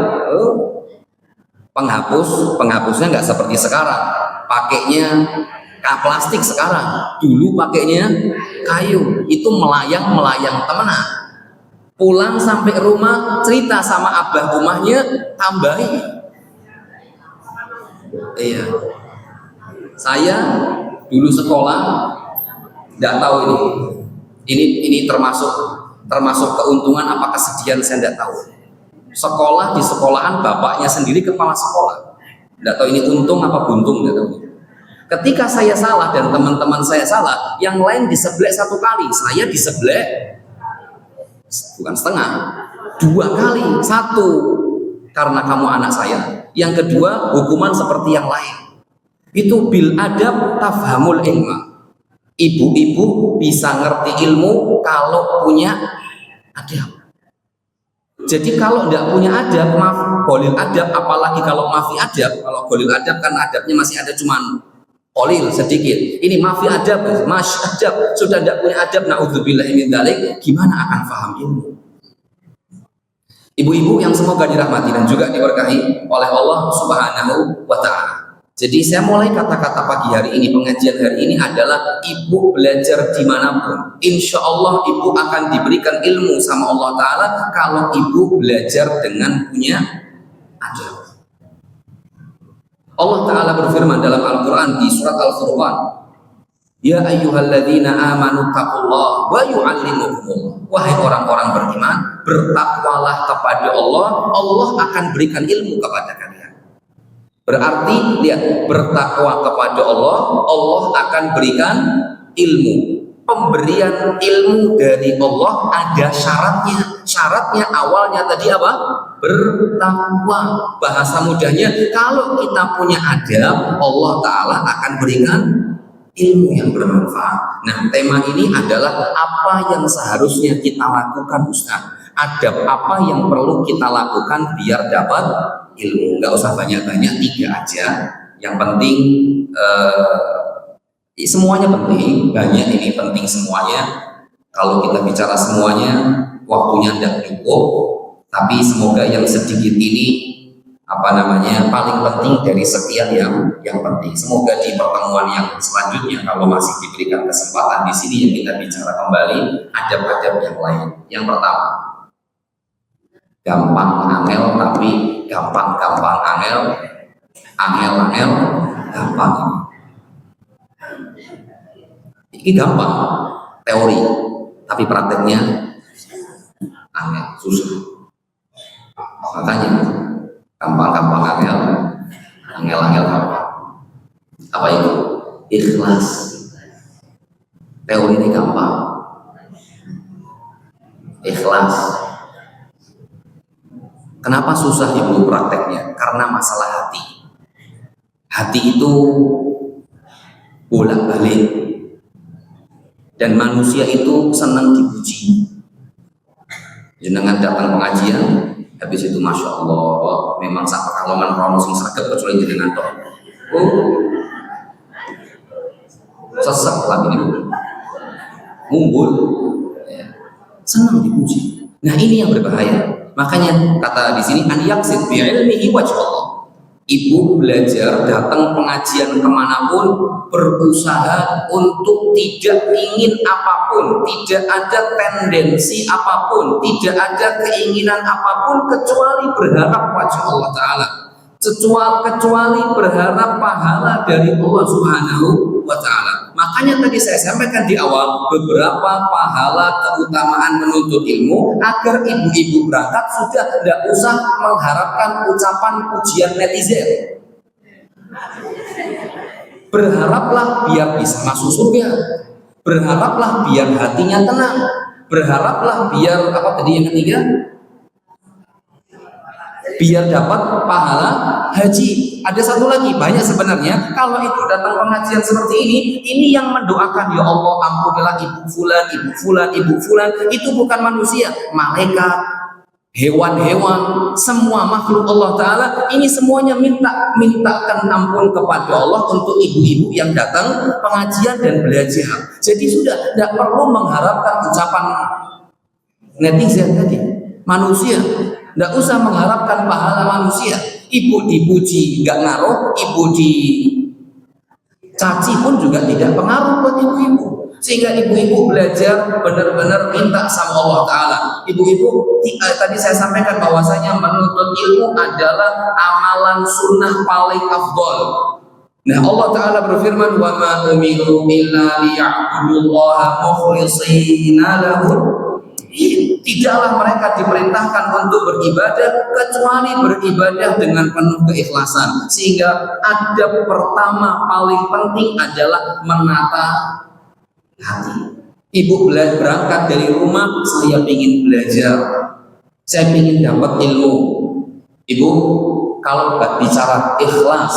S1: penghapusnya nggak seperti sekarang, pakainya plastik sekarang. Dulu pakainya kayu, itu melayang temenan. Pulang sampai rumah cerita sama abah rumahnya, tambahi. Iya, saya dulu sekolah nggak tahu ini termasuk keuntungan apa kesedihan, saya nggak tahu. Sekolah di sekolahan bapaknya sendiri kepala sekolah, nggak tahu ini untung apa buntung, nggak tahu. Ketika saya salah dan teman-teman saya salah, yang lain diseblek 1 kali, saya diseblek bukan setengah, 2 kali. 1 karena kamu anak saya, yang kedua hukuman seperti yang lain. Itu bil adab tafhamul ilma. Ibu-ibu bisa ngerti ilmu kalau punya adab. Jadi kalau tidak punya adab, golil adab, apalagi kalau mafi adab. Kalau golil adab kan adabnya masih ada cuman qalil sedikit. Ini mafi adab, masy adab, sudah tidak punya adab, naudzubillahi min dzalik, gimana akan paham ilmu? Ibu-ibu yang semoga dirahmati dan juga diberkahi oleh Allah Subhanahu wa Ta'ala. Jadi saya mulai kata-kata pagi hari ini, pengajian hari ini adalah ibu belajar dimanapun, insya Allah ibu akan diberikan ilmu sama Allah Ta'ala kalau ibu belajar dengan punya adab. Allah Ta'ala berfirman dalam Al-Quran di surat Al-Furqan, Ya ayyuhalladzina amanu taqullaha wa yu'allimukumullah. Wahai orang-orang beriman, bertakwalah kepada Allah, Allah akan berikan ilmu kepada kalian. Berarti lihat, bertakwa kepada Allah, Allah akan berikan ilmu. Pemberian ilmu dari Allah ada syaratnya. Syaratnya awalnya tadi apa? Bertakwa. Bahasa mudahnya, kalau kita punya adab, Allah Ta'ala akan berikan ilmu yang bermanfaat. Nah, tema ini adalah apa yang seharusnya kita lakukan, Ustaz. Adab apa yang perlu kita lakukan biar dapat ilmu. Nggak usah banyak-banyak, 3 aja. Yang penting semuanya penting, banyak ini penting semuanya. Kalau kita bicara semuanya, waktunya tidak cukup. Tapi semoga yang sedikit ini paling penting dari sekian yang penting. Semoga di pertemuan yang selanjutnya, kalau masih diberikan kesempatan di sini, yang kita bicara kembali adab-adab yang lain. Yang pertama, gampang angel, tapi gampang angel, angel gampang. Ini gampang teori, tapi prakteknya angel, susah. Makanya gampang angel apa itu? Ikhlas. Teori ini gampang, ikhlas. Kenapa susah ibu prakteknya? Karena masalah hati. Hati itu bolak-balik, dan manusia itu senang dipuji. Jenengan datang pengajian, habis itu masya Allah, memang sak pekalaman rono sing sregep kecuali jenengan tok. Sesek lagi ini, mumbul, ya. Senang dipuji. Nah, ini yang berbahaya. Makanya kata di sini, an yaqsid bi ilmihi wajh Allah. Ibu belajar, datang pengajian kemanapun, berusaha untuk tidak ingin apapun, tidak ada tendensi apapun, tidak ada keinginan apapun kecuali berharap wajah Allah Ta'ala, kecuali berharap pahala dari Allah Subhanahu wa Ta'ala. Makanya tadi saya sampaikan di awal beberapa pahala keutamaan menuntut ilmu agar ibu-ibu berangkat sudah tidak usah mengharapkan ucapan pujian netizen. Berharaplah biar bisa masuk surga, berharaplah biar hatinya tenang, berharaplah biar yang ketiga, biar dapat pahala haji. Ada satu lagi, banyak sebenarnya. Kalau ibu datang pengajian seperti ini yang mendoakan, ya Allah ampunilah ibu fulan, itu bukan manusia, malaikat, hewan-hewan, semua makhluk Allah Ta'ala, ini semuanya mintakan ampun kepada Allah untuk ibu-ibu yang datang pengajian dan belajar. Jadi sudah tidak perlu mengharapkan ucapan netizen tadi, manusia. Tidak usah mengharapkan pahala manusia. Ibu dipuji nggak ngaruh, ibu dicaci pun juga tidak pengaruh buat ibu-ibu. Sehingga ibu-ibu belajar benar-benar minta sama Allah Ta'ala. Ibu-ibu, tadi saya sampaikan bahwasanya menuntut ilmu adalah amalan sunnah paling afdol. Nah, Allah Ta'ala berfirman, wa ma umiru illa liya'budullaha mukhlishina lahu. Tidaklah mereka diperintahkan untuk beribadah kecuali beribadah dengan penuh keikhlasan. Sehingga adab pertama paling penting adalah menata hati. Ibu berangkat dari rumah, saya ingin belajar, saya ingin dapat ilmu. Ibu, kalau bicara ikhlas,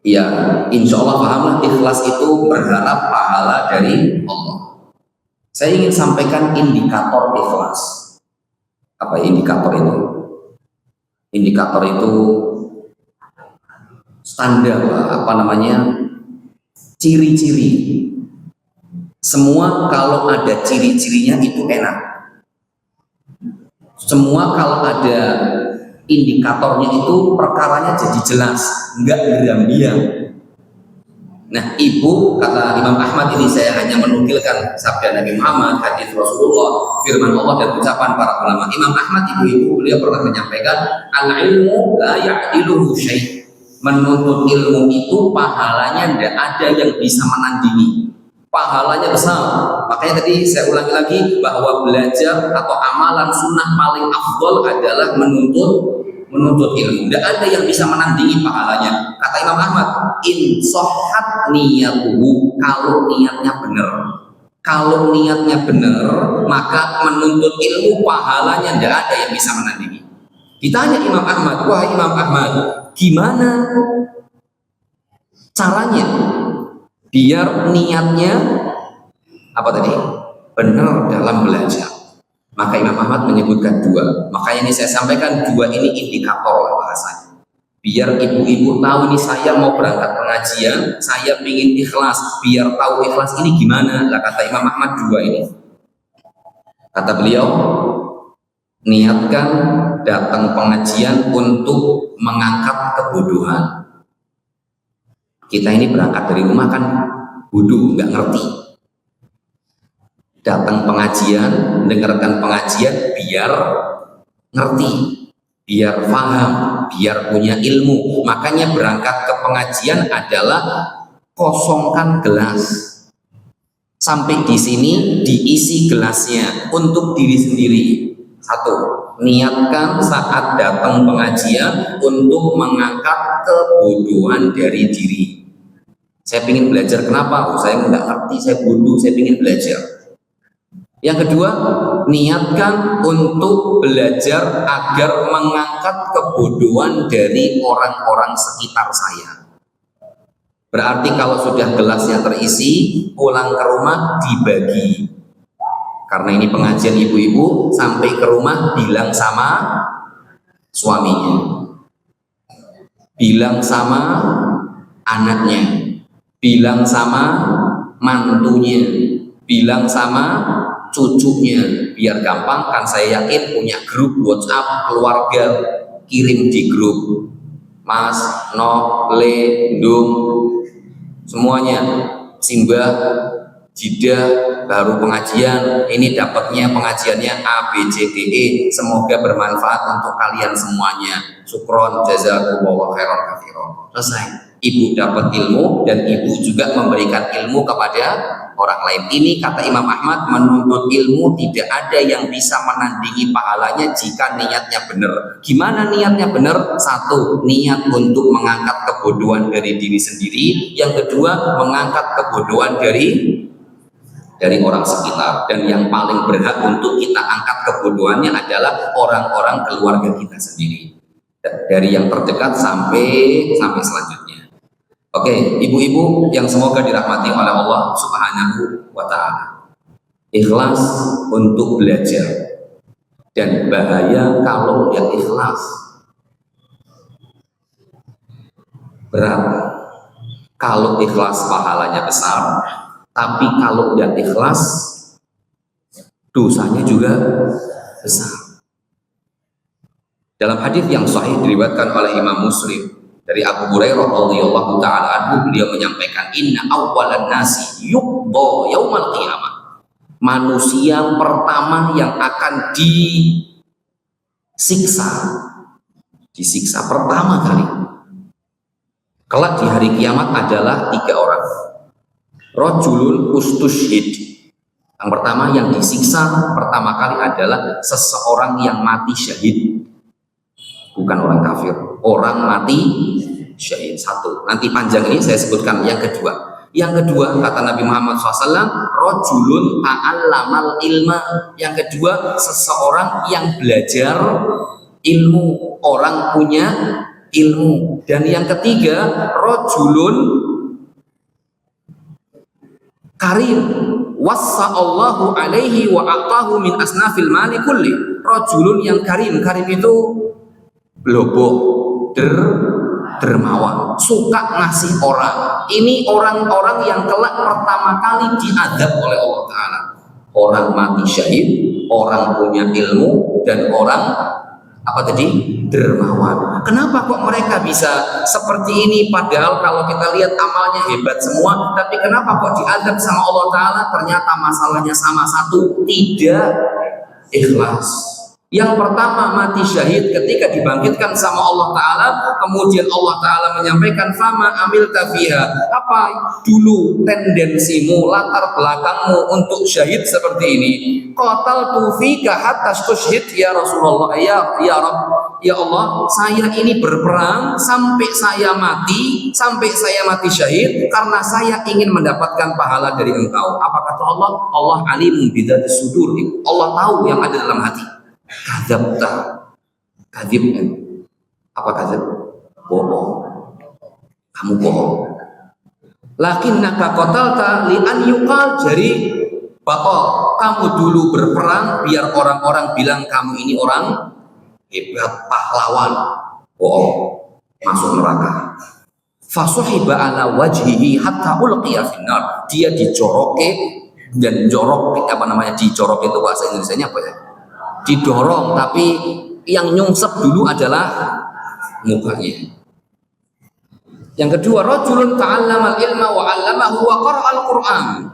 S1: ya insya Allah pahamlah, ikhlas itu berharap pahala dari Allah. Saya ingin sampaikan indikator ikhlas. Apa indikator itu? Indikator itu standar, ciri-ciri. Semua kalau ada ciri-cirinya itu enak. Semua kalau ada indikatornya itu perkaranya jadi jelas, enggak diam-diam. Nah, ibu, kata Imam Ahmad, ini saya hanya menukilkan sabda Nabi Muhammad, hadis Rasulullah, firman Allah dan ucapan para ulama. Imam Ahmad, ibu-ibu, beliau pernah menyampaikan, al-ilmu la ya'diluhu syai'. Menuntut ilmu itu pahalanya tidak ada yang bisa menandingi. Pahalanya besar. Makanya tadi saya ulangi lagi bahwa belajar atau amalan sunnah paling afdol adalah menuntut ilmu. Tidak ada yang bisa menandingi pahalanya. Kata Imam Ahmad, in sohat niyatuhu, kalau niatnya benar. Kalau niatnya benar, maka menuntut ilmu pahalanya tidak ada yang bisa menandingi. Ditanya Imam Ahmad, wah Imam Ahmad, gimana caranya biar niatnya apa tadi? Benar dalam belajar. Maka Imam Ahmad menyebutkan dua. Makanya ini saya sampaikan dua ini indikator lah bahasanya. Biar ibu-ibu tahu nih saya mau berangkat pengajian, saya ingin ikhlas. Biar tahu ikhlas ini gimana? Lah kata Imam Ahmad dua ini. Kata beliau, niatkan datang pengajian untuk mengangkat kebodohan. Kita ini berangkat dari rumah kan bodoh, nggak ngerti. Datang pengajian, dengarkan pengajian biar ngerti, biar paham, biar punya ilmu. Makanya berangkat ke pengajian adalah kosongkan gelas. Sampai di sini diisi gelasnya untuk diri sendiri. Satu, niatkan saat datang pengajian untuk mengangkat kebodohan dari diri. Saya ingin belajar, kenapa? Oh, saya nggak ngerti, saya bodoh, saya ingin belajar. Yang kedua, niatkan untuk belajar agar mengangkat kebodohan dari orang-orang sekitar saya. Berarti kalau sudah gelasnya terisi, pulang ke rumah dibagi. Karena ini pengajian ibu-ibu, sampai ke rumah bilang sama suaminya, bilang sama anaknya, bilang sama mantunya, bilang sama cucunya, biar gampang. Kan saya yakin punya grup WhatsApp keluarga, kirim di grup Mas, No, Le, Dung, semuanya, Simbah, Jida, baru pengajian, ini dapatnya pengajiannya A, B, C, D, E, semoga bermanfaat untuk kalian semuanya. Syukron, jazakumullah khairan katsiran. Selesai. Ibu dapat ilmu dan ibu juga memberikan ilmu kepada orang lain. Ini kata Imam Ahmad, menuntut ilmu tidak ada yang bisa menandingi pahalanya jika niatnya benar. Gimana niatnya benar? Satu, niat untuk mengangkat kebodohan dari diri sendiri. Yang kedua, mengangkat kebodohan dari orang sekitar. Dan yang paling berhak untuk kita angkat kebodohannya adalah orang-orang keluarga kita sendiri, dari yang terdekat sampai selanjutnya. Oke, ibu-ibu yang semoga dirahmati oleh Allah Subhanahu wa Ta'ala, ikhlas untuk belajar, dan bahaya kalau yang ikhlas berat. Kalau ikhlas pahalanya besar, tapi kalau yang ikhlas dosanya juga besar. Dalam hadis yang sahih diriwayatkan oleh Imam Muslim dari Abu Hurairah radhiyallahu taala anhu, beliau menyampaikan, inna awwalan nasi yuqda yaumal qiyamah, manusia pertama yang akan disiksa pertama kali kelak di hari kiamat adalah 3 orang. Rajulun ustushhid, yang pertama yang disiksa pertama kali adalah seseorang yang mati syahid. Bukan orang kafir, orang mati syahid. Satu, nanti panjang ini saya sebutkan. Yang kedua kata Nabi Muhammad SAW, rajulun ta'allamal ilma. Yang kedua, seseorang yang belajar ilmu, orang punya ilmu. Dan yang ketiga, rajulun karim wassa'allahu alaihi wa aqtahu min asnafil mali kulli. Rajulun yang karim itu lobok, dermawan, suka ngasih orang. Ini orang-orang yang kelak pertama kali diadab oleh Allah Ta'ala. Orang mati syahid, orang punya ilmu, dan orang dermawan. Kenapa kok mereka bisa seperti ini? Padahal kalau kita lihat amalnya hebat semua, tapi kenapa kok diadab sama Allah Ta'ala? Ternyata masalahnya sama, satu, tidak ikhlas. Yang pertama mati syahid ketika dibangkitkan sama Allah Ta'ala. Kemudian Allah Ta'ala menyampaikan, fama amil tafiha, apa dulu tendensimu, latar belakangmu untuk syahid seperti ini? Qatal tufika hatta tushhid ya Rasulullah, ya Rabb, ya Allah, saya ini berperang sampai saya mati syahid karena saya ingin mendapatkan pahala dari engkau. Apa kata Allah? Allah alimun bidzatis sudur, Allah tahu yang ada dalam hati. Kadzabta, kadzib, apa kadzib? Bohong, kamu bohong. Lakinnaka qatalta li an yuqal, jadi batal, kamu dulu berperang biar orang-orang bilang kamu ini orang hebat, pahlawan. Bohong, masuk neraka. Fasuhiba ala wajhihi hatta ulqiya finnar, dia dijoroke, dan jorok apa namanya, dijorok itu bahasa Indonesianya apa ya? Didorong, tapi yang nyungsep dulu adalah mukanya. Yang kedua, rajulun ta'allamal ilma wa 'allamahu wa qara'al Qur'an.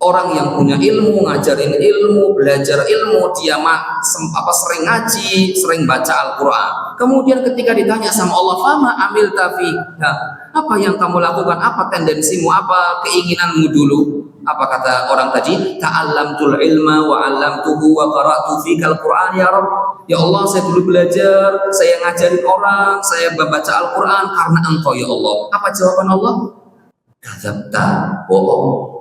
S1: Orang yang punya ilmu, ngajarin ilmu, belajar ilmu, dia sering ngaji, sering baca Al-Qur'an. Kemudian ketika ditanya sama Allah, fama amil tafiha, apa yang kamu lakukan, apa tendensimu, apa keinginanmu dulu? Apa kata orang tadi? Ta'allamtul ilma wa 'allamtuhu wa qara'tu fikal Qur'an ya Rabb. Ya Allah, saya dulu belajar, saya ngajarin orang, saya membaca Al-Qur'an karena Engkau ya Allah. Apa jawaban Allah? Kadzabta, bohong.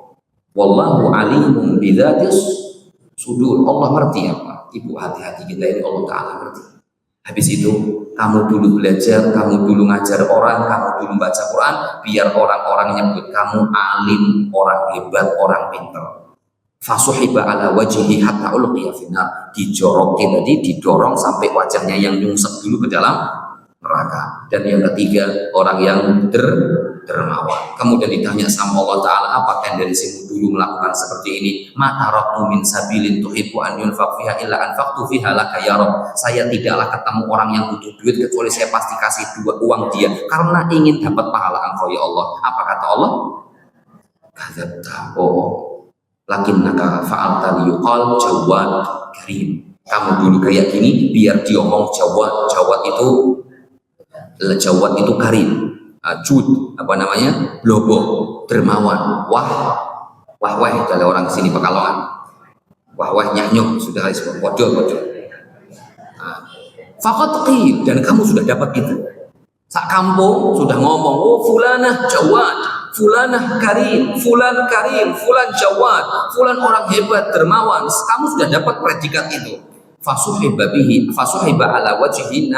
S1: Wallahu alimun bidzatis sudur. Allah ngerti apa? Ibu, hati-hati kita ini, Allah Ta'ala ngerti. Habis itu, kamu dulu belajar, kamu dulu ngajar orang, kamu dulu baca Quran, biar orang-orang nyebut kamu alim, orang hebat, orang pintar. Fasuhiba ala wajhihi hatta ulqiya finnar, dijorokin tadi, didorong sampai wajahnya yang nyungsep dulu ke dalam neraka. Dan yang ketiga, orang yang dermawan. Kemudian ditanya sama Allah Ta'ala, apa tendensimu dulu melakukan seperti ini? Ma taraktu min sabilin tuhibbu an yunfaq fiha illa anfaqtu fiha laka ya Rabb. Saya tidaklah ketemu orang yang butuh duit kecuali saya pasti kasih uang dia karena ingin dapat pahala Engkau ya Allah. Apa kata Allah? Kadzabta, oh, lakinnaka fa'alta liyuqal jawad karim. Kamu dulu kayak gini biar diomong jawad. Jawad itu karim. Jud, apa namanya, blobo, dermawan, wah kalau orang sini Pekalongan, wah nyanyuk, sudah respon bodoh. Faqat dan kamu sudah dapat itu. Sak kampung sudah ngomong, oh fulanah jawad, fulanah karim, fulan jawad, fulan orang hebat, dermawan. Kamu sudah dapat predikat itu. Fasuhiba ala wajhihi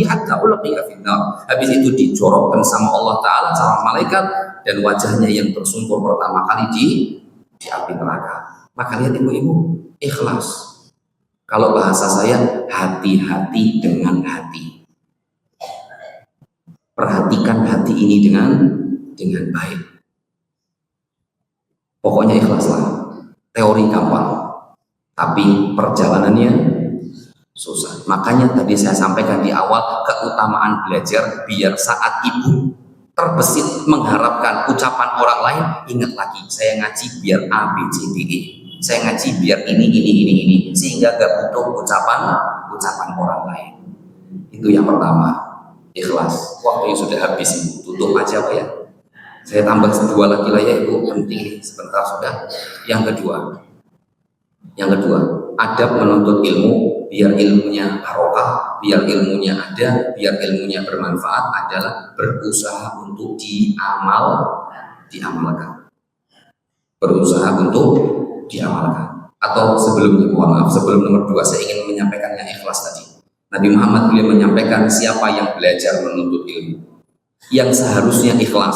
S1: hatta ulqiya finnar. Habis itu dijorokkan sama Allah Ta'ala, sama malaikat, dan wajahnya yang tersungkur pertama kali di api neraka. Maka lihat ibu-ibu, ikhlas. Kalau bahasa saya, hati-hati dengan hati. Perhatikan hati ini dengan baik. Pokoknya ikhlaslah. Teori gampang, tapi perjalanannya susah. Makanya tadi saya sampaikan di awal, keutamaan belajar, biar saat ibu terbesit mengharapkan ucapan orang lain, ingat lagi, saya ngaji biar A, B, C, D, E. Saya ngaji biar ini, sehingga gak butuh ucapan orang lain. Itu yang pertama, ikhlas. Waktunya sudah habis, ibu. Tutup aja Pak ya. Saya tambah 2 lagi lah ya ibu, penting sebentar sudah. Yang kedua, adab menuntut ilmu, biar ilmunya barokah, biar ilmunya ada, biar ilmunya bermanfaat, adalah berusaha untuk diamalkan. Berusaha untuk diamalkan. Atau sebelumnya, sebelum nomor 2, saya ingin menyampaikan yang ikhlas tadi. Nabi Muhammad beliau menyampaikan, siapa yang belajar menuntut ilmu, yang seharusnya ikhlas,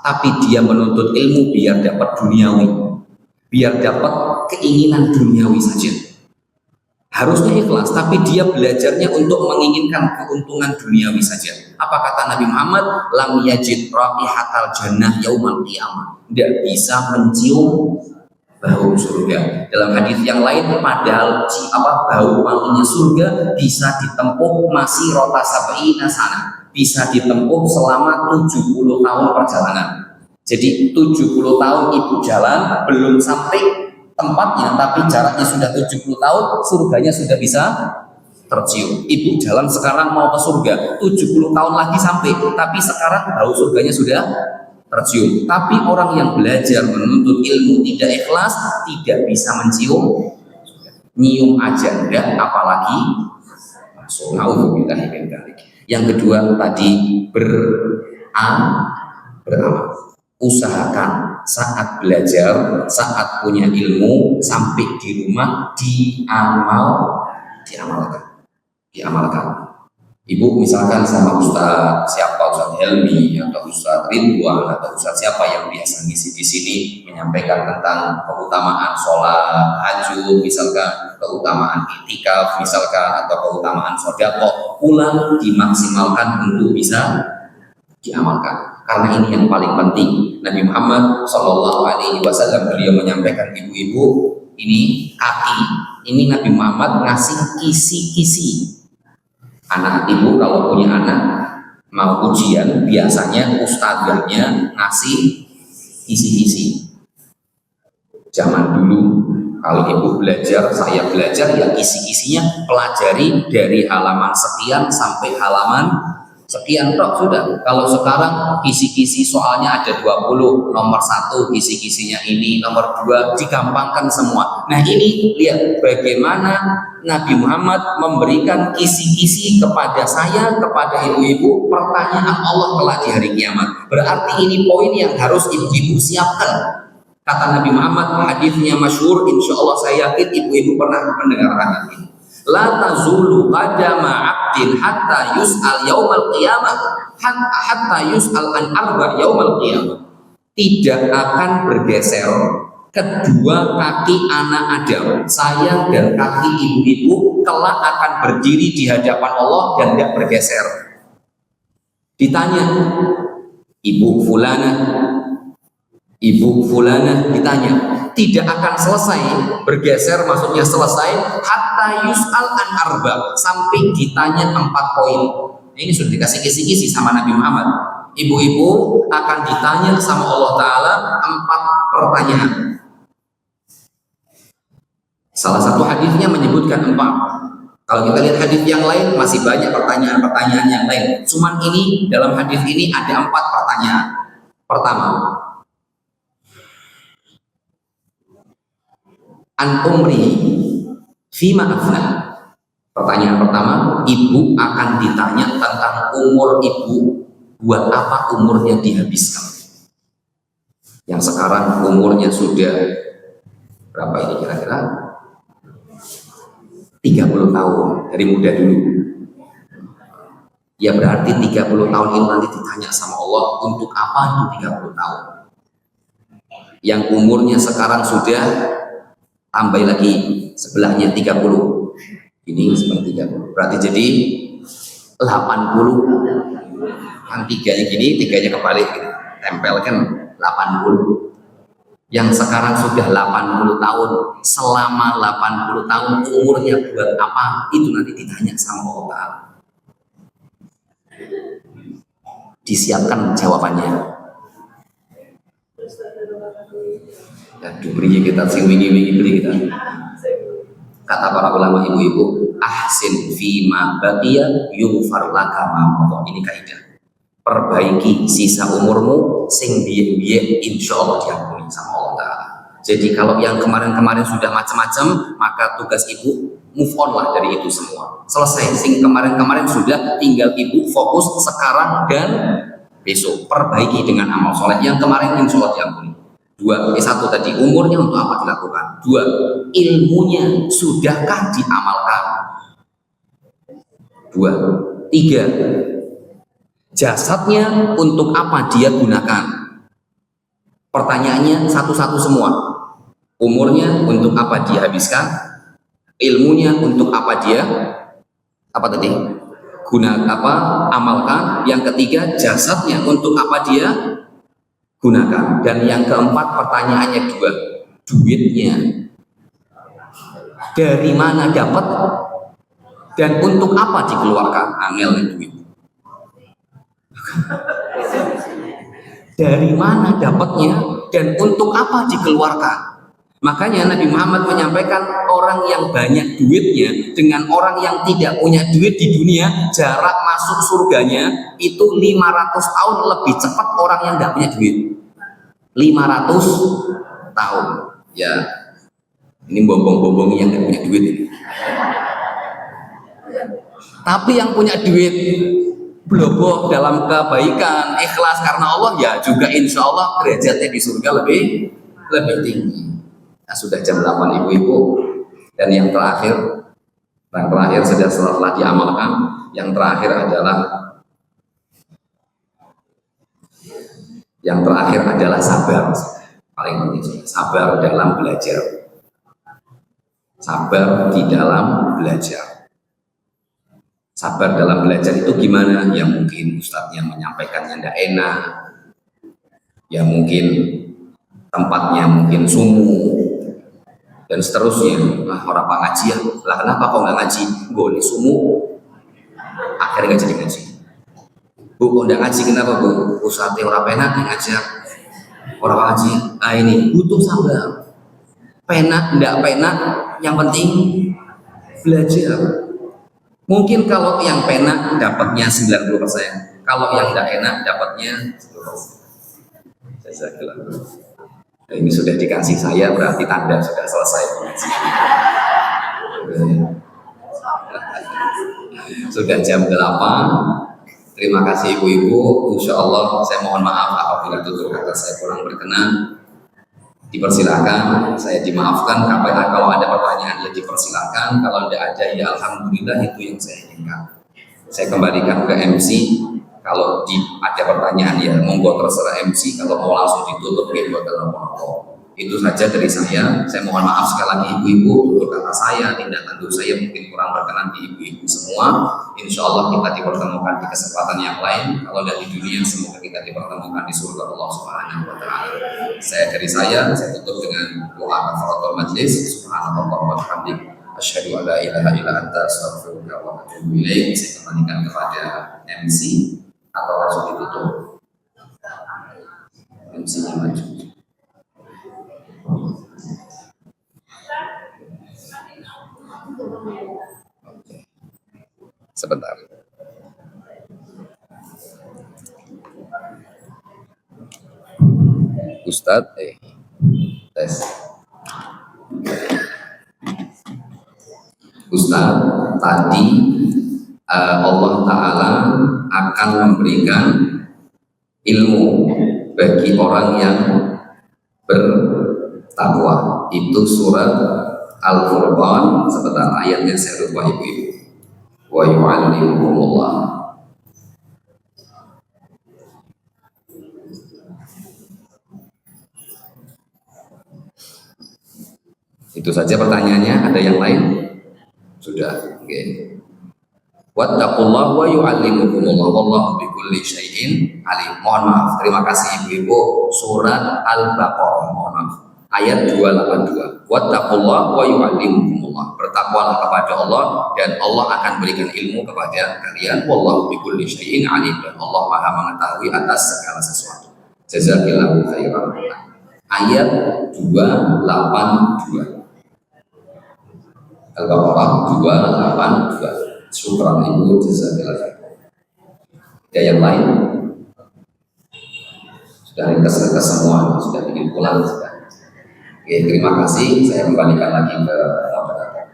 S1: tapi dia menuntut ilmu biar dapat duniawi, biar dapat keinginan duniawi saja. Harusnya ikhlas, tapi dia belajarnya untuk menginginkan keuntungan duniawi saja. Apa kata Nabi Muhammad? Lam yajid raihatal jannah yaumal qiyamah. Tidak bisa mencium bau surga. Dalam hadis yang lain, padahal bau wanginya surga bisa ditempuh masih rota sab'ina sana, bisa ditempuh selama 70 tahun perjalanan. Jadi 70 tahun ibu jalan belum sampai tempatnya, tapi jaraknya sudah 70 tahun, surganya sudah bisa tercium. Ibu jalan sekarang mau ke surga, 70 tahun lagi sampai, tapi sekarang bau surganya sudah tercium. Tapi orang yang belajar menuntut ilmu tidak ikhlas, tidak bisa mencium, nyium aja enggak, apalagi masuk. Yang kedua tadi beramal. Usahakan saat belajar, saat punya ilmu, sampai di rumah diamalkan. Ibu misalkan sama Ustaz siapa, Ustaz Helmi atau Ustaz Ridwan atau Ustaz siapa yang biasa ngisi di sini menyampaikan tentang keutamaan sholat, tahajud, misalkan keutamaan itikaf, misalkan atau keutamaan sedekah, pulang dimaksimalkan untuk bisa diamalkan. Karena ini yang paling penting. Nabi Muhammad SAW beliau menyampaikan, ibu-ibu ini kaki, ini Nabi Muhammad ngasih kisi-kisi. Anak ibu kalau punya anak mau ujian, biasanya ustadzahnya ngasih kisi-kisi. Zaman dulu kalau ibu belajar, saya belajar, ya kisi-kisinya pelajari dari halaman sekian sampai halaman sekian tok sudah. Kalau sekarang kisi-kisi soalnya ada 20, nomor 1 kisi-kisinya ini, nomor 2 digampangkan semua. Nah ini lihat bagaimana Nabi Muhammad memberikan kisi-kisi kepada saya, kepada ibu-ibu, pertanyaan Allah kelak di hari kiamat. Berarti ini poin yang harus ibu-ibu siapkan. Kata Nabi Muhammad, hadisnya masyhur, insya Allah saya yakin ibu-ibu pernah mendengar hadis ini. La tazulu qadama 'abdin hatta yus'al yaumal qiyamah, hatta yus'al an arba yaumal qiyamah. Tidak akan bergeser kedua kaki anak Adam, saya dan kaki ibu-ibu, kelak akan berdiri di hadapan Allah dan tidak bergeser. Ditanya, ibu fulana ditanya, tidak akan selesai bergeser, maksudnya selesai hatta yus'al an arba, sampai ditanya 4 poin. Ini sudah dikasih kisi-kisi sama Nabi Muhammad. Ibu-ibu akan ditanya sama Allah Ta'ala 4 pertanyaan. Salah satu hadisnya menyebutkan 4. Kalau kita lihat hadis yang lain masih banyak pertanyaan-pertanyaan yang lain. Cuman ini dalam hadis ini ada 4 pertanyaan. Pertama, an umri fima afna. Pertanyaan pertama, ibu akan ditanya tentang umur ibu, buat apa umurnya dihabiskan. Yang sekarang umurnya sudah berapa ini kira-kira? 30 tahun, dari muda dulu. Ya berarti 30 tahun ini nanti ditanya sama Allah, untuk apa itu 30 tahun? Yang umurnya sekarang sudah tambah lagi sebelahnya 30, ini seperti 30, berarti jadi 80. Kan tiganya gini, tiganya kebalik gitu. Tempelkan 80. Yang sekarang sudah 80 tahun, selama 80 tahun umurnya buat apa? Itu nanti ditanya sama Allah. Disiapkan jawabannya. Dan diberi kita wingi beri kita. Kata para ulama ibu-ibu, ahsin fima baqiya yughfar laka ma madha. Ini kaidah. Perbaiki sisa umurmu sing biye-biye insyaallah diampuni sama Allah Ta'ala. Jadi kalau yang kemarin-kemarin sudah macam-macam, maka tugas ibu move on lah dari itu semua. Selesai, sing kemarin-kemarin sudah, tinggal ibu fokus sekarang dan besok. Perbaiki dengan amal soleh. Yang kemarin insyaallah diampuni. 2, satu tadi umurnya untuk apa dilakukan. 2, ilmunya sudahkah diamalkan. 2, 3, jasadnya untuk apa dia gunakan. Pertanyaannya satu-satu semua. Umurnya untuk apa dia habiskan, ilmunya untuk apa dia amalkan. Yang ketiga, jasadnya untuk apa dia gunakan. Dan yang keempat, pertanyaannya 2, duitnya dari mana dapat dan untuk apa dikeluarkan. Angelnya duit. Dari mana dapatnya dan untuk apa dikeluarkan. Makanya Nabi Muhammad menyampaikan orang yang banyak duitnya dengan orang yang tidak punya duit di dunia, jarak masuk surganya itu 500 tahun lebih cepat orang yang tidak punya duit. 500 tahun. Ya, ini bombong-bombong yang tidak punya duit ini. Tapi yang punya duit bloboh dalam kebaikan, ikhlas karena Allah, ya juga insya Allah derajatnya di surga lebih tinggi. Nah, sudah jam 8 ibu-ibu, dan yang terakhir sudah setelah diamalkan, yang terakhir adalah sabar. Paling penting sabar dalam belajar, sabar di dalam belajar. Sabar dalam belajar itu gimana? Ya mungkin ustadznya menyampaikannya tidak enak, ya mungkin tempatnya mungkin sumuk dan seterusnya. Nah, orang apa ngaji ya? Lah kenapa kok nggak ngaji? Gue ini sumuk, akhirnya nggak jadi ngaji. Bu, kok nggak ngaji kenapa bu? Ustadznya orang penak ngajak orang ngaji. Nah ini butuh sabar. Penak, nggak penak, yang penting belajar. Mungkin kalau yang penak dapatnya 90%, kalau yang tidak enak dapatnya 10%. Nah, ini sudah dikasih saya, berarti tanda sudah selesai. Sudah jam 8. Terima kasih ibu-ibu. Insya Allah saya mohon maaf apabila tutur kata saya kurang berkenan. Dipersilakan, saya dimaafkan. Kalau ada pertanyaan ya dipersilakan, kalau tidak ada ya alhamdulillah, itu yang saya inginkan. Saya kembalikan ke MC. Kalau ada pertanyaan ya monggo terserah MC, kalau mau langsung ditutup ya buat telepon. Itu saja dari saya. Saya mohon maaf sekali lagi ibu-ibu, tutur kata saya, tindakan saya mungkin kurang berkenan di ibu-ibu semua. Insya Allah kita dipertemukan di kesempatan yang lain. Kalau dari dunia, semoga kita dipertemukan di surga Allah Subhanahu wa Ta'ala. Saya tutup dengan doa kafaratul majlis. Subhanallah wa bihamdihi, asyhadu an la ilaha illa anta, astaghfiruka wa atubu ilaik. Saya kembalikan kepada MC atau langsung ditutup. MC-nya maju. Sebentar. Ustadz, tes. Ustadz, tadi Allah Ta'ala akan memberikan ilmu bagi orang yang bertakwa. Itu surat Al-Furqan, sebentar ayatnya saya lupa ibu-ibu. Wa yu'allimukumullah. Itu saja pertanyaannya, ada yang lain? Sudah, oke. Wattaqullah wa yu'allimukumullah wallahu bikulli syai'in alim. Mohon maaf, terima kasih ibu-ibu. Surat Al-Baqarah, mohon maaf. Ayat 282. Wattaqullah wa yu'allimukumullah. Bertakwalah kepada Allah dan Allah akan berikan ilmu kepada kalian. Wallahu bikulli syai'in alim. Dan Allah Maha mengetahui atas segala sesuatu. Jazakillahu khairan. Ayat 282. Al-Baqarah 282. Syukran ibu, jazakallahu khairan. Ada yang lain? Sudah ringkas semua, sudah bikin pulang sudah. Oke, terima kasih. Saya kembalikan lagi ke moderator.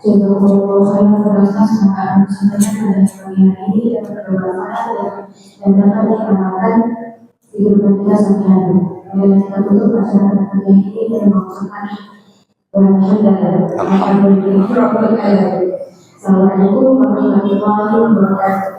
S2: Jazakumullah khairan berasa semoga semuanya pada pagi hari ini dapat bermanfaat dan dapat diamalkan di kehidupan kita sehari-hari. Dan kita tutup acara pagi ini dengan mengucapkan Assalamualaikum warahmatullahi wabarakatuh.